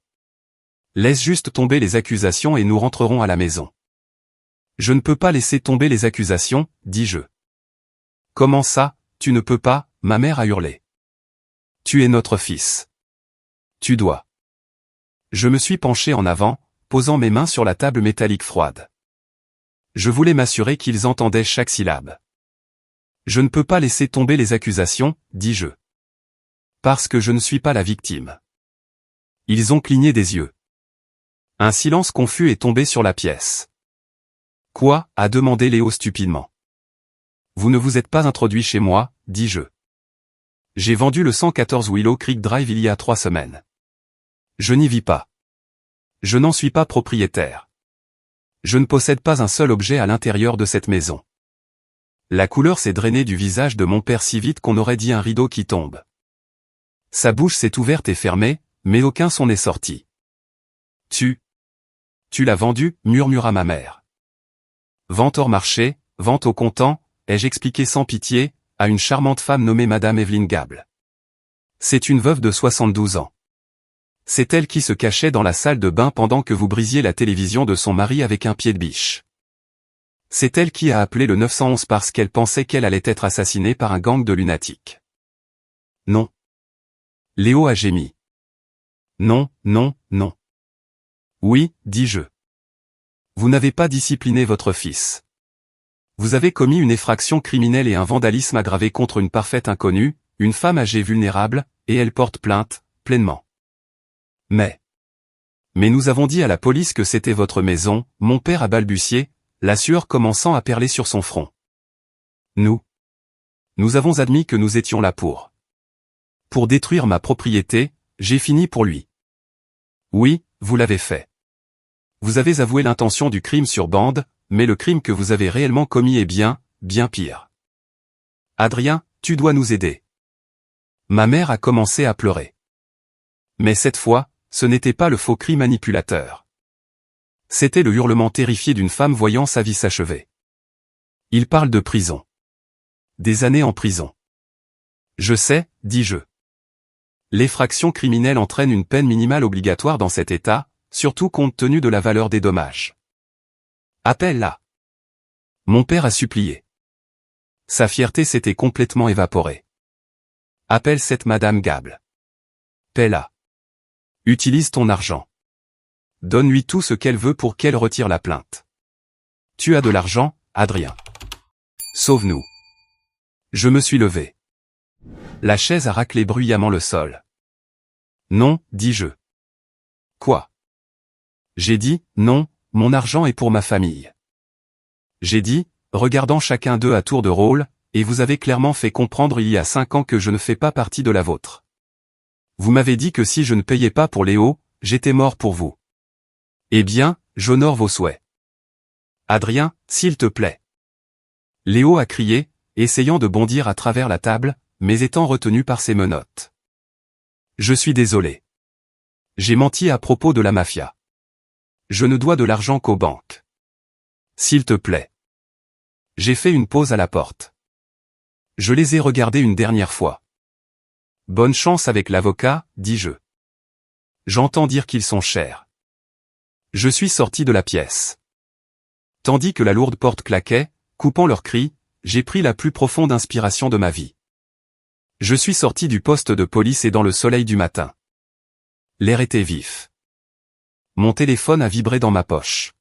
Laisse juste tomber les accusations et nous rentrerons à la maison. Je ne peux pas laisser tomber les accusations, dis-je. Comment ça, tu ne peux pas, ma mère a hurlé. Tu es notre fils. Tu dois. Je me suis penché en avant, posant mes mains sur la table métallique froide. Je voulais m'assurer qu'ils entendaient chaque syllabe. Je ne peux pas laisser tomber les accusations, dis-je. Parce que je ne suis pas la victime. Ils ont cligné des yeux. Un silence confus est tombé sur la pièce. Quoi, a demandé Léo stupidement. Vous ne vous êtes pas introduit chez moi, dis-je. J'ai vendu le 114 Willow Creek Drive il y a 3 semaines. Je n'y vis pas. Je n'en suis pas propriétaire. Je ne possède pas un seul objet à l'intérieur de cette maison. La couleur s'est drainée du visage de mon père si vite qu'on aurait dit un rideau qui tombe. Sa bouche s'est ouverte et fermée, mais aucun son n'est sorti. Tu l'as vendu, murmura ma mère. Vente hors marché, vente au comptant, ai-je expliqué sans pitié, à une charmante femme nommée Madame Evelyn Gable. C'est une veuve de 72 ans. C'est elle qui se cachait dans la salle de bain pendant que vous brisiez la télévision de son mari avec un pied de biche. C'est elle qui a appelé le 911 parce qu'elle pensait qu'elle allait être assassinée par un gang de lunatiques. Non. Léo a gémi. Non, non, non. Oui, dis-je. Vous n'avez pas discipliné votre fils. Vous avez commis une effraction criminelle et un vandalisme aggravé contre une parfaite inconnue, une femme âgée vulnérable, et elle porte plainte, pleinement. Mais nous avons dit à la police que c'était votre maison, mon père a balbutié, la sueur commençant à perler sur son front. Nous avons admis que nous étions là pour détruire ma propriété, j'ai fini pour lui. Oui, vous l'avez fait. Vous avez avoué l'intention du crime sur bande, mais le crime que vous avez réellement commis est bien pire. Adrien, tu dois nous aider. Ma mère a commencé à pleurer. Mais cette fois, ce n'était pas le faux cri manipulateur. C'était le hurlement terrifié d'une femme voyant sa vie s'achever. Il parle de prison. Des années en prison. Je sais, dis-je. L'effraction criminelle entraîne une peine minimale obligatoire dans cet État, surtout compte tenu de la valeur des dommages. Appelle-la. Mon père a supplié. Sa fierté s'était complètement évaporée. Appelle cette Madame Gable. Paie-la. Utilise ton argent. Donne-lui tout ce qu'elle veut pour qu'elle retire la plainte. Tu as de l'argent, Adrien. Sauve-nous. Je me suis levé. La chaise a raclé bruyamment le sol. Non, dis-je. Quoi? J'ai dit, non, mon argent est pour ma famille. J'ai dit, regardant chacun d'eux à tour de rôle, et vous avez clairement fait comprendre il y a 5 ans que je ne fais pas partie de la vôtre. Vous m'avez dit que si je ne payais pas pour Léo, j'étais mort pour vous. Eh bien, j'honore vos souhaits. Adrien, s'il te plaît. Léo a crié, essayant de bondir à travers la table, mais étant retenu par ses menottes. Je suis désolé. J'ai menti à propos de la mafia. Je ne dois de l'argent qu'aux banques. S'il te plaît. J'ai fait une pause à la porte. Je les ai regardés une dernière fois. Bonne chance avec l'avocat, dis-je. J'entends dire qu'ils sont chers. Je suis sorti de la pièce. Tandis que la lourde porte claquait, coupant leurs cris, j'ai pris la plus profonde inspiration de ma vie. Je suis sorti du poste de police et dans le soleil du matin. L'air était vif. Mon téléphone a vibré dans ma poche.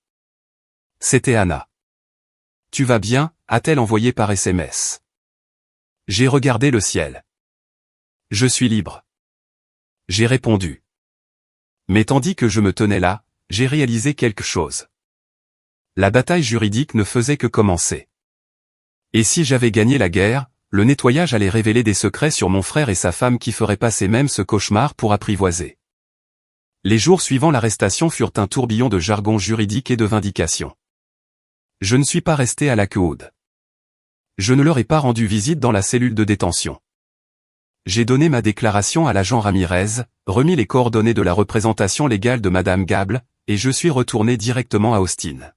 C'était Anna. Tu vas bien, a-t-elle envoyé par SMS. J'ai regardé le ciel. Je suis libre. J'ai répondu. Mais tandis que je me tenais là, j'ai réalisé quelque chose. La bataille juridique ne faisait que commencer. Et si j'avais gagné la guerre, le nettoyage allait révéler des secrets sur mon frère et sa femme qui feraient passer même ce cauchemar pour apprivoiser. Les jours suivant l'arrestation furent un tourbillon de jargon juridique et de vindication. Je ne suis pas resté à la queude. Je ne leur ai pas rendu visite dans la cellule de détention. J'ai donné ma déclaration à l'agent Ramirez, remis les coordonnées de la représentation légale de Madame Gable, et je suis retourné directement à Austin.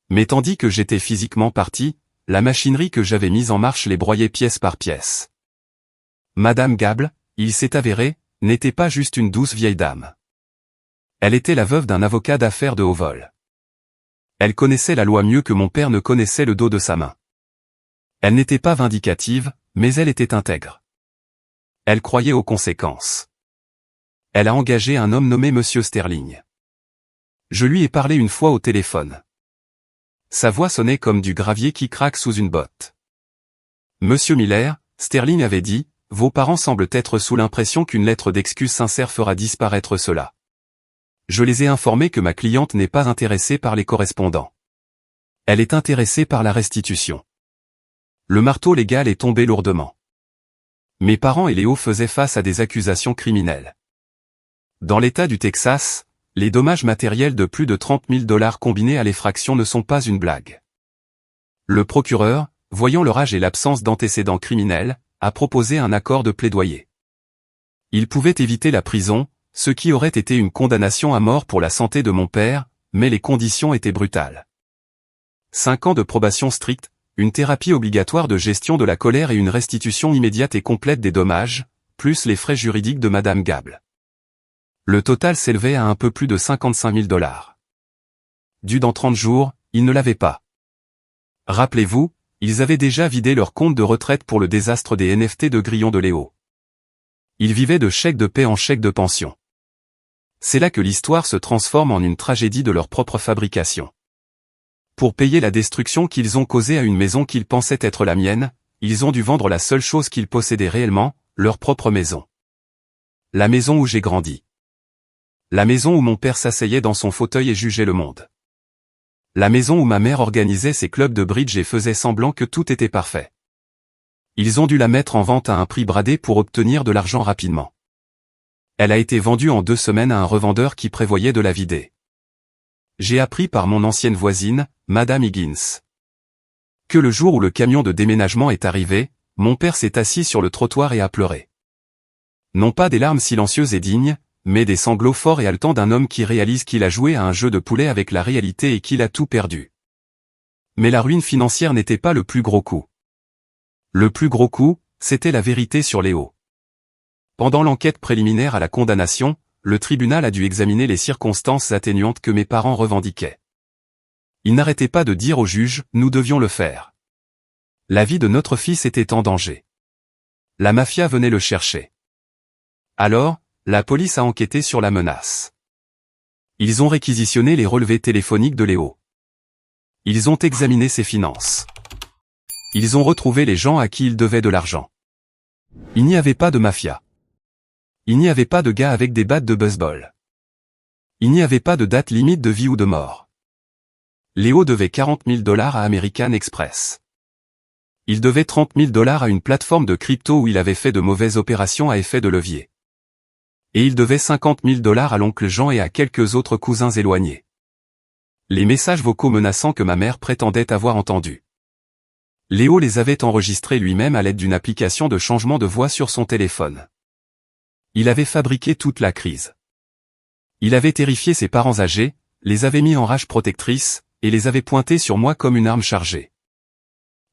Mais tandis que j'étais physiquement parti, la machinerie que j'avais mise en marche les broyait pièce par pièce. Madame Gable, il s'est avéré, n'était pas juste une douce vieille dame. Elle était la veuve d'un avocat d'affaires de haut vol. Elle connaissait la loi mieux que mon père ne connaissait le dos de sa main. Elle n'était pas vindicative, mais elle était intègre. Elle croyait aux conséquences. Elle a engagé un homme nommé Monsieur Sterling. Je lui ai parlé une fois au téléphone. Sa voix sonnait comme du gravier qui craque sous une botte. Monsieur Miller, Sterling avait dit, vos parents semblent être sous l'impression qu'une lettre d'excuse sincère fera disparaître cela. Je les ai informés que ma cliente n'est pas intéressée par les correspondants. Elle est intéressée par la restitution. Le marteau légal est tombé lourdement. Mes parents et Léo faisaient face à des accusations criminelles. Dans l'État du Texas, les dommages matériels de plus de 30 000 $ combinés à l'effraction ne sont pas une blague. Le procureur, voyant leur âge et l'absence d'antécédents criminels, a proposé un accord de plaidoyer. Il pouvait éviter la prison, ce qui aurait été une condamnation à mort pour la santé de mon père, mais les conditions étaient brutales. 5 ans de probation stricte, une thérapie obligatoire de gestion de la colère et une restitution immédiate et complète des dommages, plus les frais juridiques de Madame Gable. Le total s'élevait à un peu plus de 55 000 $. Dû dans 30 jours, ils ne l'avaient pas. Rappelez-vous, ils avaient déjà vidé leur compte de retraite pour le désastre des NFT de Grillon de Léo. Ils vivaient de chèque de paie en chèque de pension. C'est là que l'histoire se transforme en une tragédie de leur propre fabrication. Pour payer la destruction qu'ils ont causée à une maison qu'ils pensaient être la mienne, ils ont dû vendre la seule chose qu'ils possédaient réellement, leur propre maison. La maison où j'ai grandi. La maison où mon père s'asseyait dans son fauteuil et jugeait le monde. La maison où ma mère organisait ses clubs de bridge et faisait semblant que tout était parfait. Ils ont dû la mettre en vente à un prix bradé pour obtenir de l'argent rapidement. Elle a été vendue en 2 semaines à un revendeur qui prévoyait de la vider. J'ai appris par mon ancienne voisine, Madame Higgins, que le jour où le camion de déménagement est arrivé, mon père s'est assis sur le trottoir et a pleuré. Non pas des larmes silencieuses et dignes, mais des sanglots forts et haletants d'un homme qui réalise qu'il a joué à un jeu de poulet avec la réalité et qu'il a tout perdu. Mais la ruine financière n'était pas le plus gros coup. Le plus gros coup, c'était la vérité sur Léo. Pendant l'enquête préliminaire à la condamnation, le tribunal a dû examiner les circonstances atténuantes que mes parents revendiquaient. Ils n'arrêtaient pas de dire au juge, nous devions le faire. La vie de notre fils était en danger. La mafia venait le chercher. Alors, la police a enquêté sur la menace. Ils ont réquisitionné les relevés téléphoniques de Léo. Ils ont examiné ses finances. Ils ont retrouvé les gens à qui il devait de l'argent. Il n'y avait pas de mafia. Il n'y avait pas de gars avec des battes de baseball. Il n'y avait pas de date limite de vie ou de mort. Léo devait 40 000 $ à American Express. Il devait 30 000 $ à une plateforme de crypto où il avait fait de mauvaises opérations à effet de levier. Et il devait 50 000 $ à l'oncle Jean et à quelques autres cousins éloignés. Les messages vocaux menaçants que ma mère prétendait avoir entendus. Léo les avait enregistrés lui-même à l'aide d'une application de changement de voix sur son téléphone. Il avait fabriqué toute la crise. Il avait terrifié ses parents âgés, les avait mis en rage protectrice, et les avait pointés sur moi comme une arme chargée.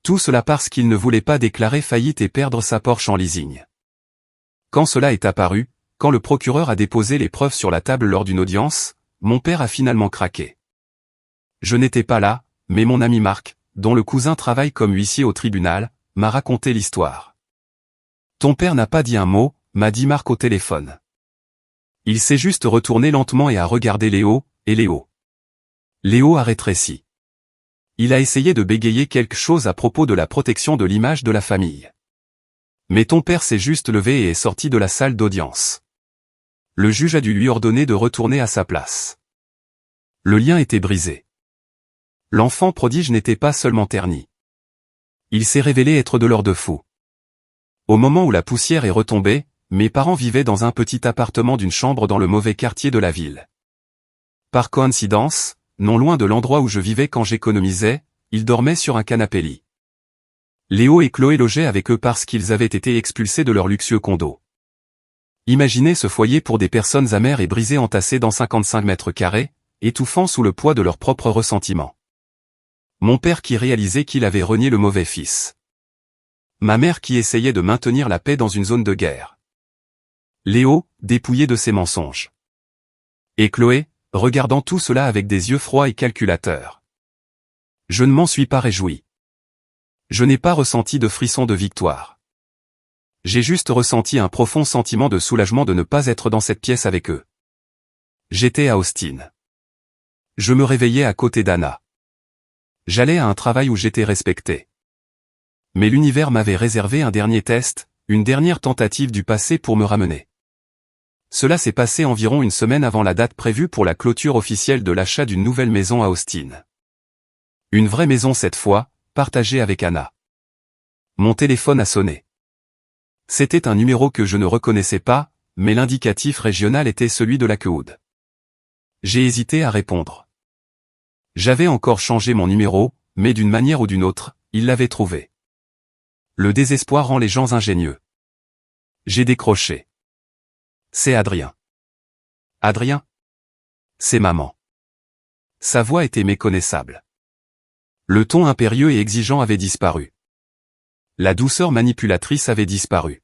Tout cela parce qu'il ne voulait pas déclarer faillite et perdre sa Porsche en leasing. Quand cela est apparu, quand le procureur a déposé les preuves sur la table lors d'une audience, mon père a finalement craqué. Je n'étais pas là, mais mon ami Marc, dont le cousin travaille comme huissier au tribunal, m'a raconté l'histoire. Ton père n'a pas dit un mot, m'a dit Marc au téléphone. Il s'est juste retourné lentement et a regardé Léo, et Léo. Léo a rétréci. Il a essayé de bégayer quelque chose à propos de la protection de l'image de la famille. Mais ton père s'est juste levé et est sorti de la salle d'audience. Le juge a dû lui ordonner de retourner à sa place. Le lien était brisé. L'enfant prodige n'était pas seulement terni. Il s'est révélé être de l'or de fou. Au moment où la poussière est retombée, mes parents vivaient dans un petit appartement d'une chambre dans le mauvais quartier de la ville. Par coïncidence, non loin de l'endroit où je vivais quand j'économisais, ils dormaient sur un canapé-lit. Léo et Chloé logeaient avec eux parce qu'ils avaient été expulsés de leur luxueux condo. Imaginez ce foyer pour des personnes amères et brisées entassées dans 55 mètres carrés, étouffant sous le poids de leurs propres ressentiments. Mon père qui réalisait qu'il avait renié le mauvais fils. Ma mère qui essayait de maintenir la paix dans une zone de guerre. Léo, dépouillé de ses mensonges. Et Chloé, regardant tout cela avec des yeux froids et calculateurs. Je ne m'en suis pas réjoui. Je n'ai pas ressenti de frisson de victoire. J'ai juste ressenti un profond sentiment de soulagement de ne pas être dans cette pièce avec eux. J'étais à Austin. Je me réveillais à côté d'Anna. J'allais à un travail où j'étais respecté. Mais l'univers m'avait réservé un dernier test, une dernière tentative du passé pour me ramener. Cela s'est passé environ une semaine avant la date prévue pour la clôture officielle de l'achat d'une nouvelle maison à Austin. Une vraie maison cette fois, partagée avec Anna. Mon téléphone a sonné. C'était un numéro que je ne reconnaissais pas, mais l'indicatif régional était celui de Lakewood. J'ai hésité à répondre. J'avais encore changé mon numéro, mais d'une manière ou d'une autre, il l'avait trouvé. Le désespoir rend les gens ingénieux. J'ai décroché. C'est Adrien. Adrien? C'est maman. Sa voix était méconnaissable. Le ton impérieux et exigeant avait disparu. La douceur manipulatrice avait disparu.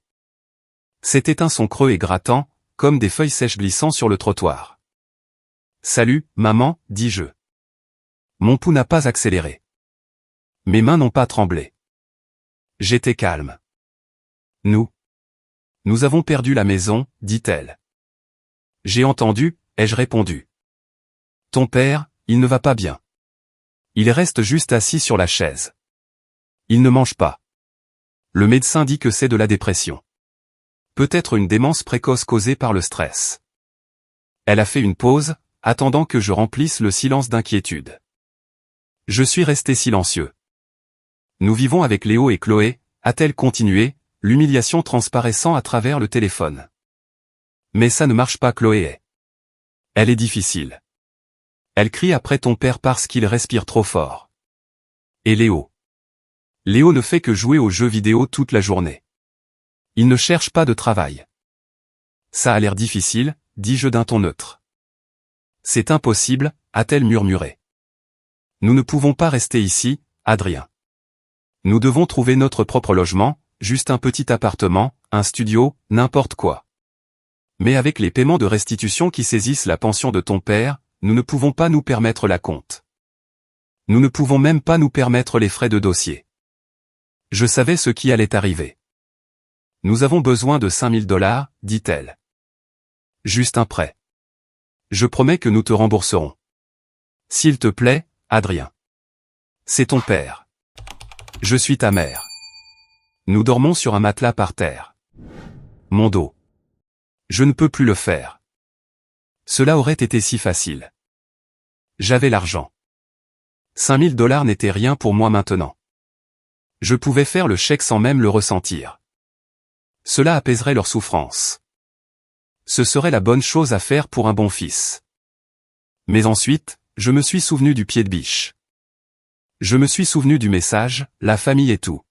C'était un son creux et grattant, comme des feuilles sèches glissant sur le trottoir. Salut, maman, dis-je. Mon pouls n'a pas accéléré. Mes mains n'ont pas tremblé. J'étais calme. Nous avons perdu la maison, dit-elle. J'ai entendu, ai-je répondu. Ton père, il ne va pas bien. Il reste juste assis sur la chaise. Il ne mange pas. Le médecin dit que c'est de la dépression. Peut-être une démence précoce causée par le stress. Elle a fait une pause, attendant que je remplisse le silence d'inquiétude. Je suis resté silencieux. Nous vivons avec Léo et Chloé, a-t-elle continué, l'humiliation transparaissant à travers le téléphone. Mais ça ne marche pas, Chloé. Elle est difficile. Elle crie après ton père parce qu'il respire trop fort. Et Léo. Léo ne fait que jouer aux jeux vidéo toute la journée. Il ne cherche pas de travail. Ça a l'air difficile, dis-je d'un ton neutre. C'est impossible, a-t-elle murmuré. Nous ne pouvons pas rester ici, Adrien. Nous devons trouver notre propre logement, juste un petit appartement, un studio, n'importe quoi. Mais avec les paiements de restitution qui saisissent la pension de ton père, nous ne pouvons pas nous permettre la compte. Nous ne pouvons même pas nous permettre les frais de dossier. Je savais ce qui allait arriver. Nous avons besoin de 5 000 $, dit-elle. Juste un prêt. Je promets que nous te rembourserons. S'il te plaît, Adrien. C'est ton père. Je suis ta mère. Nous dormons sur un matelas par terre. Mon dos. Je ne peux plus le faire. Cela aurait été si facile. J'avais l'argent. 5000 $ n'étaient rien pour moi maintenant. Je pouvais faire le chèque sans même le ressentir. Cela apaiserait leur souffrance. Ce serait la bonne chose à faire pour un bon fils. Mais ensuite, je me suis souvenu du pied de biche. Je me suis souvenu du message, la famille et tout.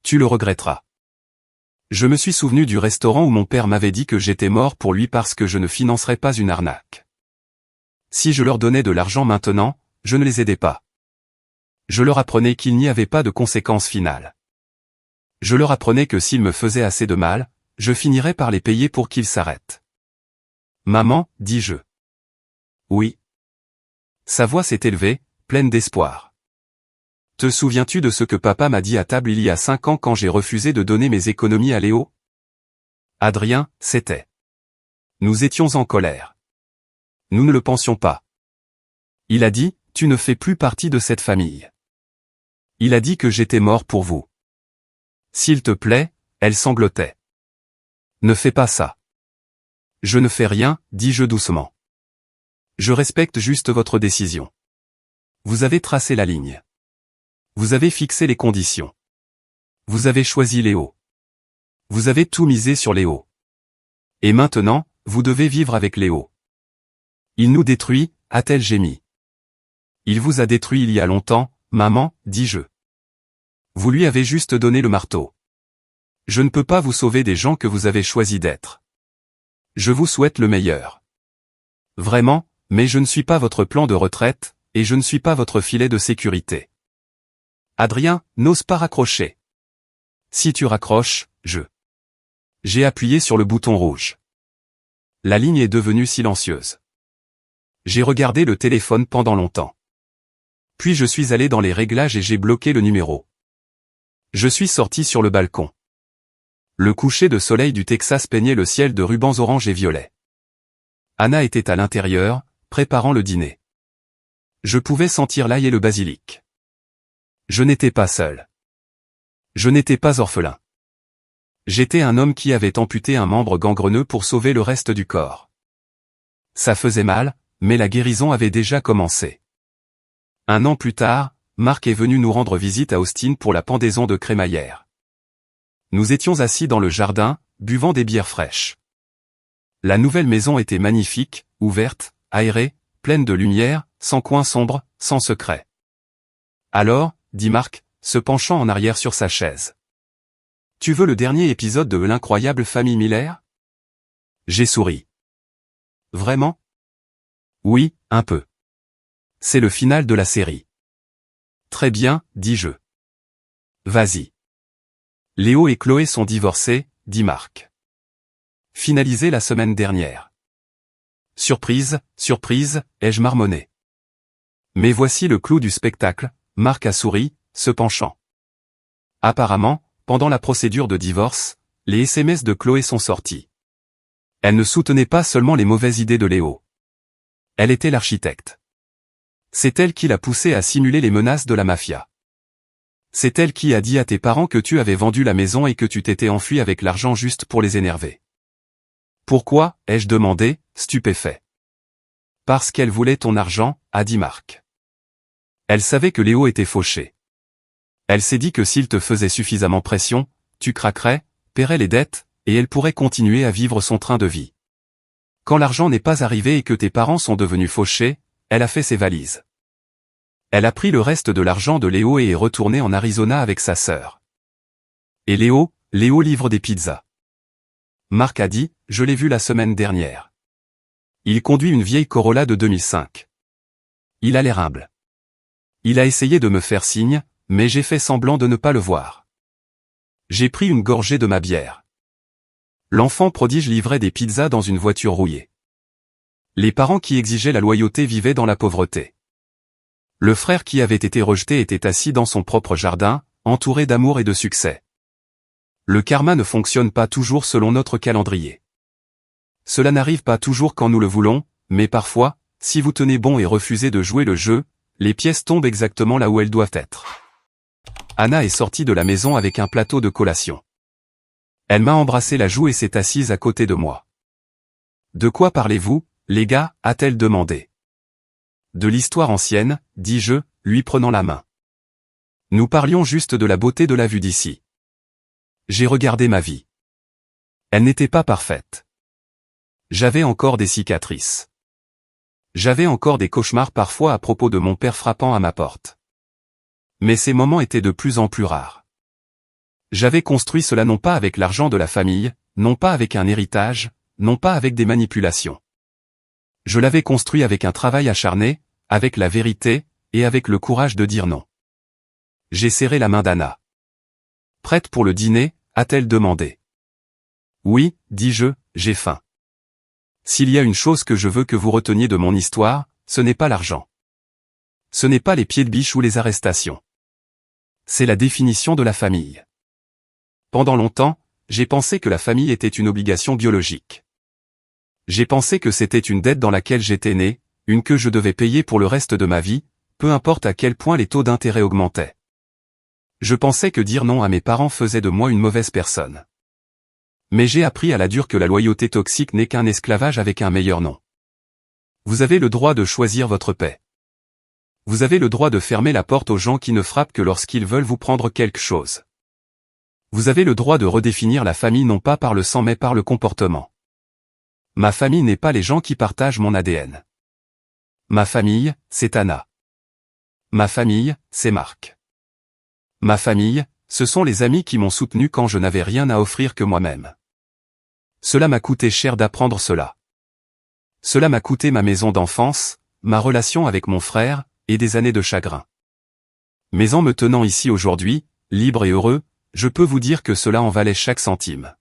Tu le regretteras. Je me suis souvenu du restaurant où mon père m'avait dit que j'étais mort pour lui parce que je ne financerais pas une arnaque. Si je leur donnais de l'argent maintenant, je ne les aidais pas. Je leur apprenais qu'il n'y avait pas de conséquences finales. Je leur apprenais que s'ils me faisaient assez de mal, je finirais par les payer pour qu'ils s'arrêtent. Maman, dis-je. Oui. Sa voix s'est élevée, pleine d'espoir. Te souviens-tu de ce que papa m'a dit à table il y a 5 ans quand j'ai refusé de donner mes économies à Léo? Adrien, c'était. Nous étions en colère. Nous ne le pensions pas. Il a dit, tu ne fais plus partie de cette famille. Il a dit que j'étais mort pour vous. S'il te plaît, elle sanglotait. Ne fais pas ça. Je ne fais rien, dis-je doucement. Je respecte juste votre décision. Vous avez tracé la ligne. Vous avez fixé les conditions. Vous avez choisi Léo. Vous avez tout misé sur Léo. Et maintenant, vous devez vivre avec Léo. Il nous détruit, a-t-elle gémi. Il vous a détruit il y a longtemps, maman, dis-je. Vous lui avez juste donné le marteau. Je ne peux pas vous sauver des gens que vous avez choisi d'être. Je vous souhaite le meilleur. Vraiment, mais je ne suis pas votre plan de retraite, et je ne suis pas votre filet de sécurité. Adrien, n'ose pas raccrocher. Si tu raccroches, J'ai appuyé sur le bouton rouge. La ligne est devenue silencieuse. J'ai regardé le téléphone pendant longtemps. Puis je suis allé dans les réglages et j'ai bloqué le numéro. Je suis sorti sur le balcon. Le coucher de soleil du Texas peignait le ciel de rubans orange et violet. Anna était à l'intérieur, préparant le dîner. Je pouvais sentir l'ail et le basilic. Je n'étais pas seul. Je n'étais pas orphelin. J'étais un homme qui avait amputé un membre gangreneux pour sauver le reste du corps. Ça faisait mal, mais la guérison avait déjà commencé. 1 an plus tard, Marc est venu nous rendre visite à Austin pour la pendaison de crémaillère. Nous étions assis dans le jardin, buvant des bières fraîches. La nouvelle maison était magnifique, ouverte, aérée, pleine de lumière, sans coin sombre, sans secret. Alors, dit Marc, se penchant en arrière sur sa chaise. Tu veux le dernier épisode de l'incroyable famille Miller? J'ai souri. Vraiment? Oui, un peu. C'est le final de la série. Très bien, dis-je. Vas-y. Léo et Chloé sont divorcés, dit Marc. Finalisé la semaine dernière. Surprise, surprise, ai-je marmonné. Mais voici le clou du spectacle, Marc a souri, se penchant. Apparemment, pendant la procédure de divorce, les SMS de Chloé sont sortis. Elle ne soutenait pas seulement les mauvaises idées de Léo. Elle était l'architecte. C'est elle qui l'a poussé à simuler les menaces de la mafia. C'est elle qui a dit à tes parents que tu avais vendu la maison et que tu t'étais enfui avec l'argent juste pour les énerver. Pourquoi, ai-je demandé, stupéfait. Parce qu'elle voulait ton argent, a dit Marc. Elle savait que Léo était fauché. Elle s'est dit que s'il te faisait suffisamment pression, tu craquerais, paierais les dettes, et elle pourrait continuer à vivre son train de vie. Quand l'argent n'est pas arrivé et que tes parents sont devenus fauchés, elle a fait ses valises. Elle a pris le reste de l'argent de Léo et est retournée en Arizona avec sa sœur. Et Léo livre des pizzas. Marc a dit, je l'ai vu la semaine dernière. Il conduit une vieille Corolla de 2005. Il a l'air humble. Il a essayé de me faire signe, mais j'ai fait semblant de ne pas le voir. J'ai pris une gorgée de ma bière. L'enfant prodige livrait des pizzas dans une voiture rouillée. Les parents qui exigeaient la loyauté vivaient dans la pauvreté. Le frère qui avait été rejeté était assis dans son propre jardin, entouré d'amour et de succès. Le karma ne fonctionne pas toujours selon notre calendrier. Cela n'arrive pas toujours quand nous le voulons, mais parfois, si vous tenez bon et refusez de jouer le jeu, les pièces tombent exactement là où elles doivent être. Anna est sortie de la maison avec un plateau de collation. Elle m'a embrassé la joue et s'est assise à côté de moi. « De quoi parlez-vous, les gars » a-t-elle demandé. « De l'histoire ancienne » dis-je, lui prenant la main. Nous parlions juste de la beauté de la vue d'ici. J'ai regardé ma vie. Elle n'était pas parfaite. J'avais encore des cicatrices. J'avais encore des cauchemars parfois à propos de mon père frappant à ma porte. Mais ces moments étaient de plus en plus rares. J'avais construit cela non pas avec l'argent de la famille, non pas avec un héritage, non pas avec des manipulations. Je l'avais construit avec un travail acharné, avec la vérité, et avec le courage de dire non. J'ai serré la main d'Anna. « Prête pour le dîner » a-t-elle demandé. « Oui » dis-je, j'ai faim. S'il y a une chose que je veux que vous reteniez de mon histoire, ce n'est pas l'argent. Ce n'est pas les pieds de biche ou les arrestations. C'est la définition de la famille. Pendant longtemps, j'ai pensé que la famille était une obligation biologique. J'ai pensé que c'était une dette dans laquelle j'étais né, une que je devais payer pour le reste de ma vie, peu importe à quel point les taux d'intérêt augmentaient. Je pensais que dire non à mes parents faisait de moi une mauvaise personne. Mais j'ai appris à la dure que la loyauté toxique n'est qu'un esclavage avec un meilleur nom. Vous avez le droit de choisir votre paix. Vous avez le droit de fermer la porte aux gens qui ne frappent que lorsqu'ils veulent vous prendre quelque chose. Vous avez le droit de redéfinir la famille non pas par le sang mais par le comportement. Ma famille n'est pas les gens qui partagent mon ADN. Ma famille, c'est Anna. Ma famille, c'est Marc. Ma famille, ce sont les amis qui m'ont soutenu quand je n'avais rien à offrir que moi-même. Cela m'a coûté cher d'apprendre cela. Cela m'a coûté ma maison d'enfance, ma relation avec mon frère, et des années de chagrin. Mais en me tenant ici aujourd'hui, libre et heureux, je peux vous dire que cela en valait chaque centime.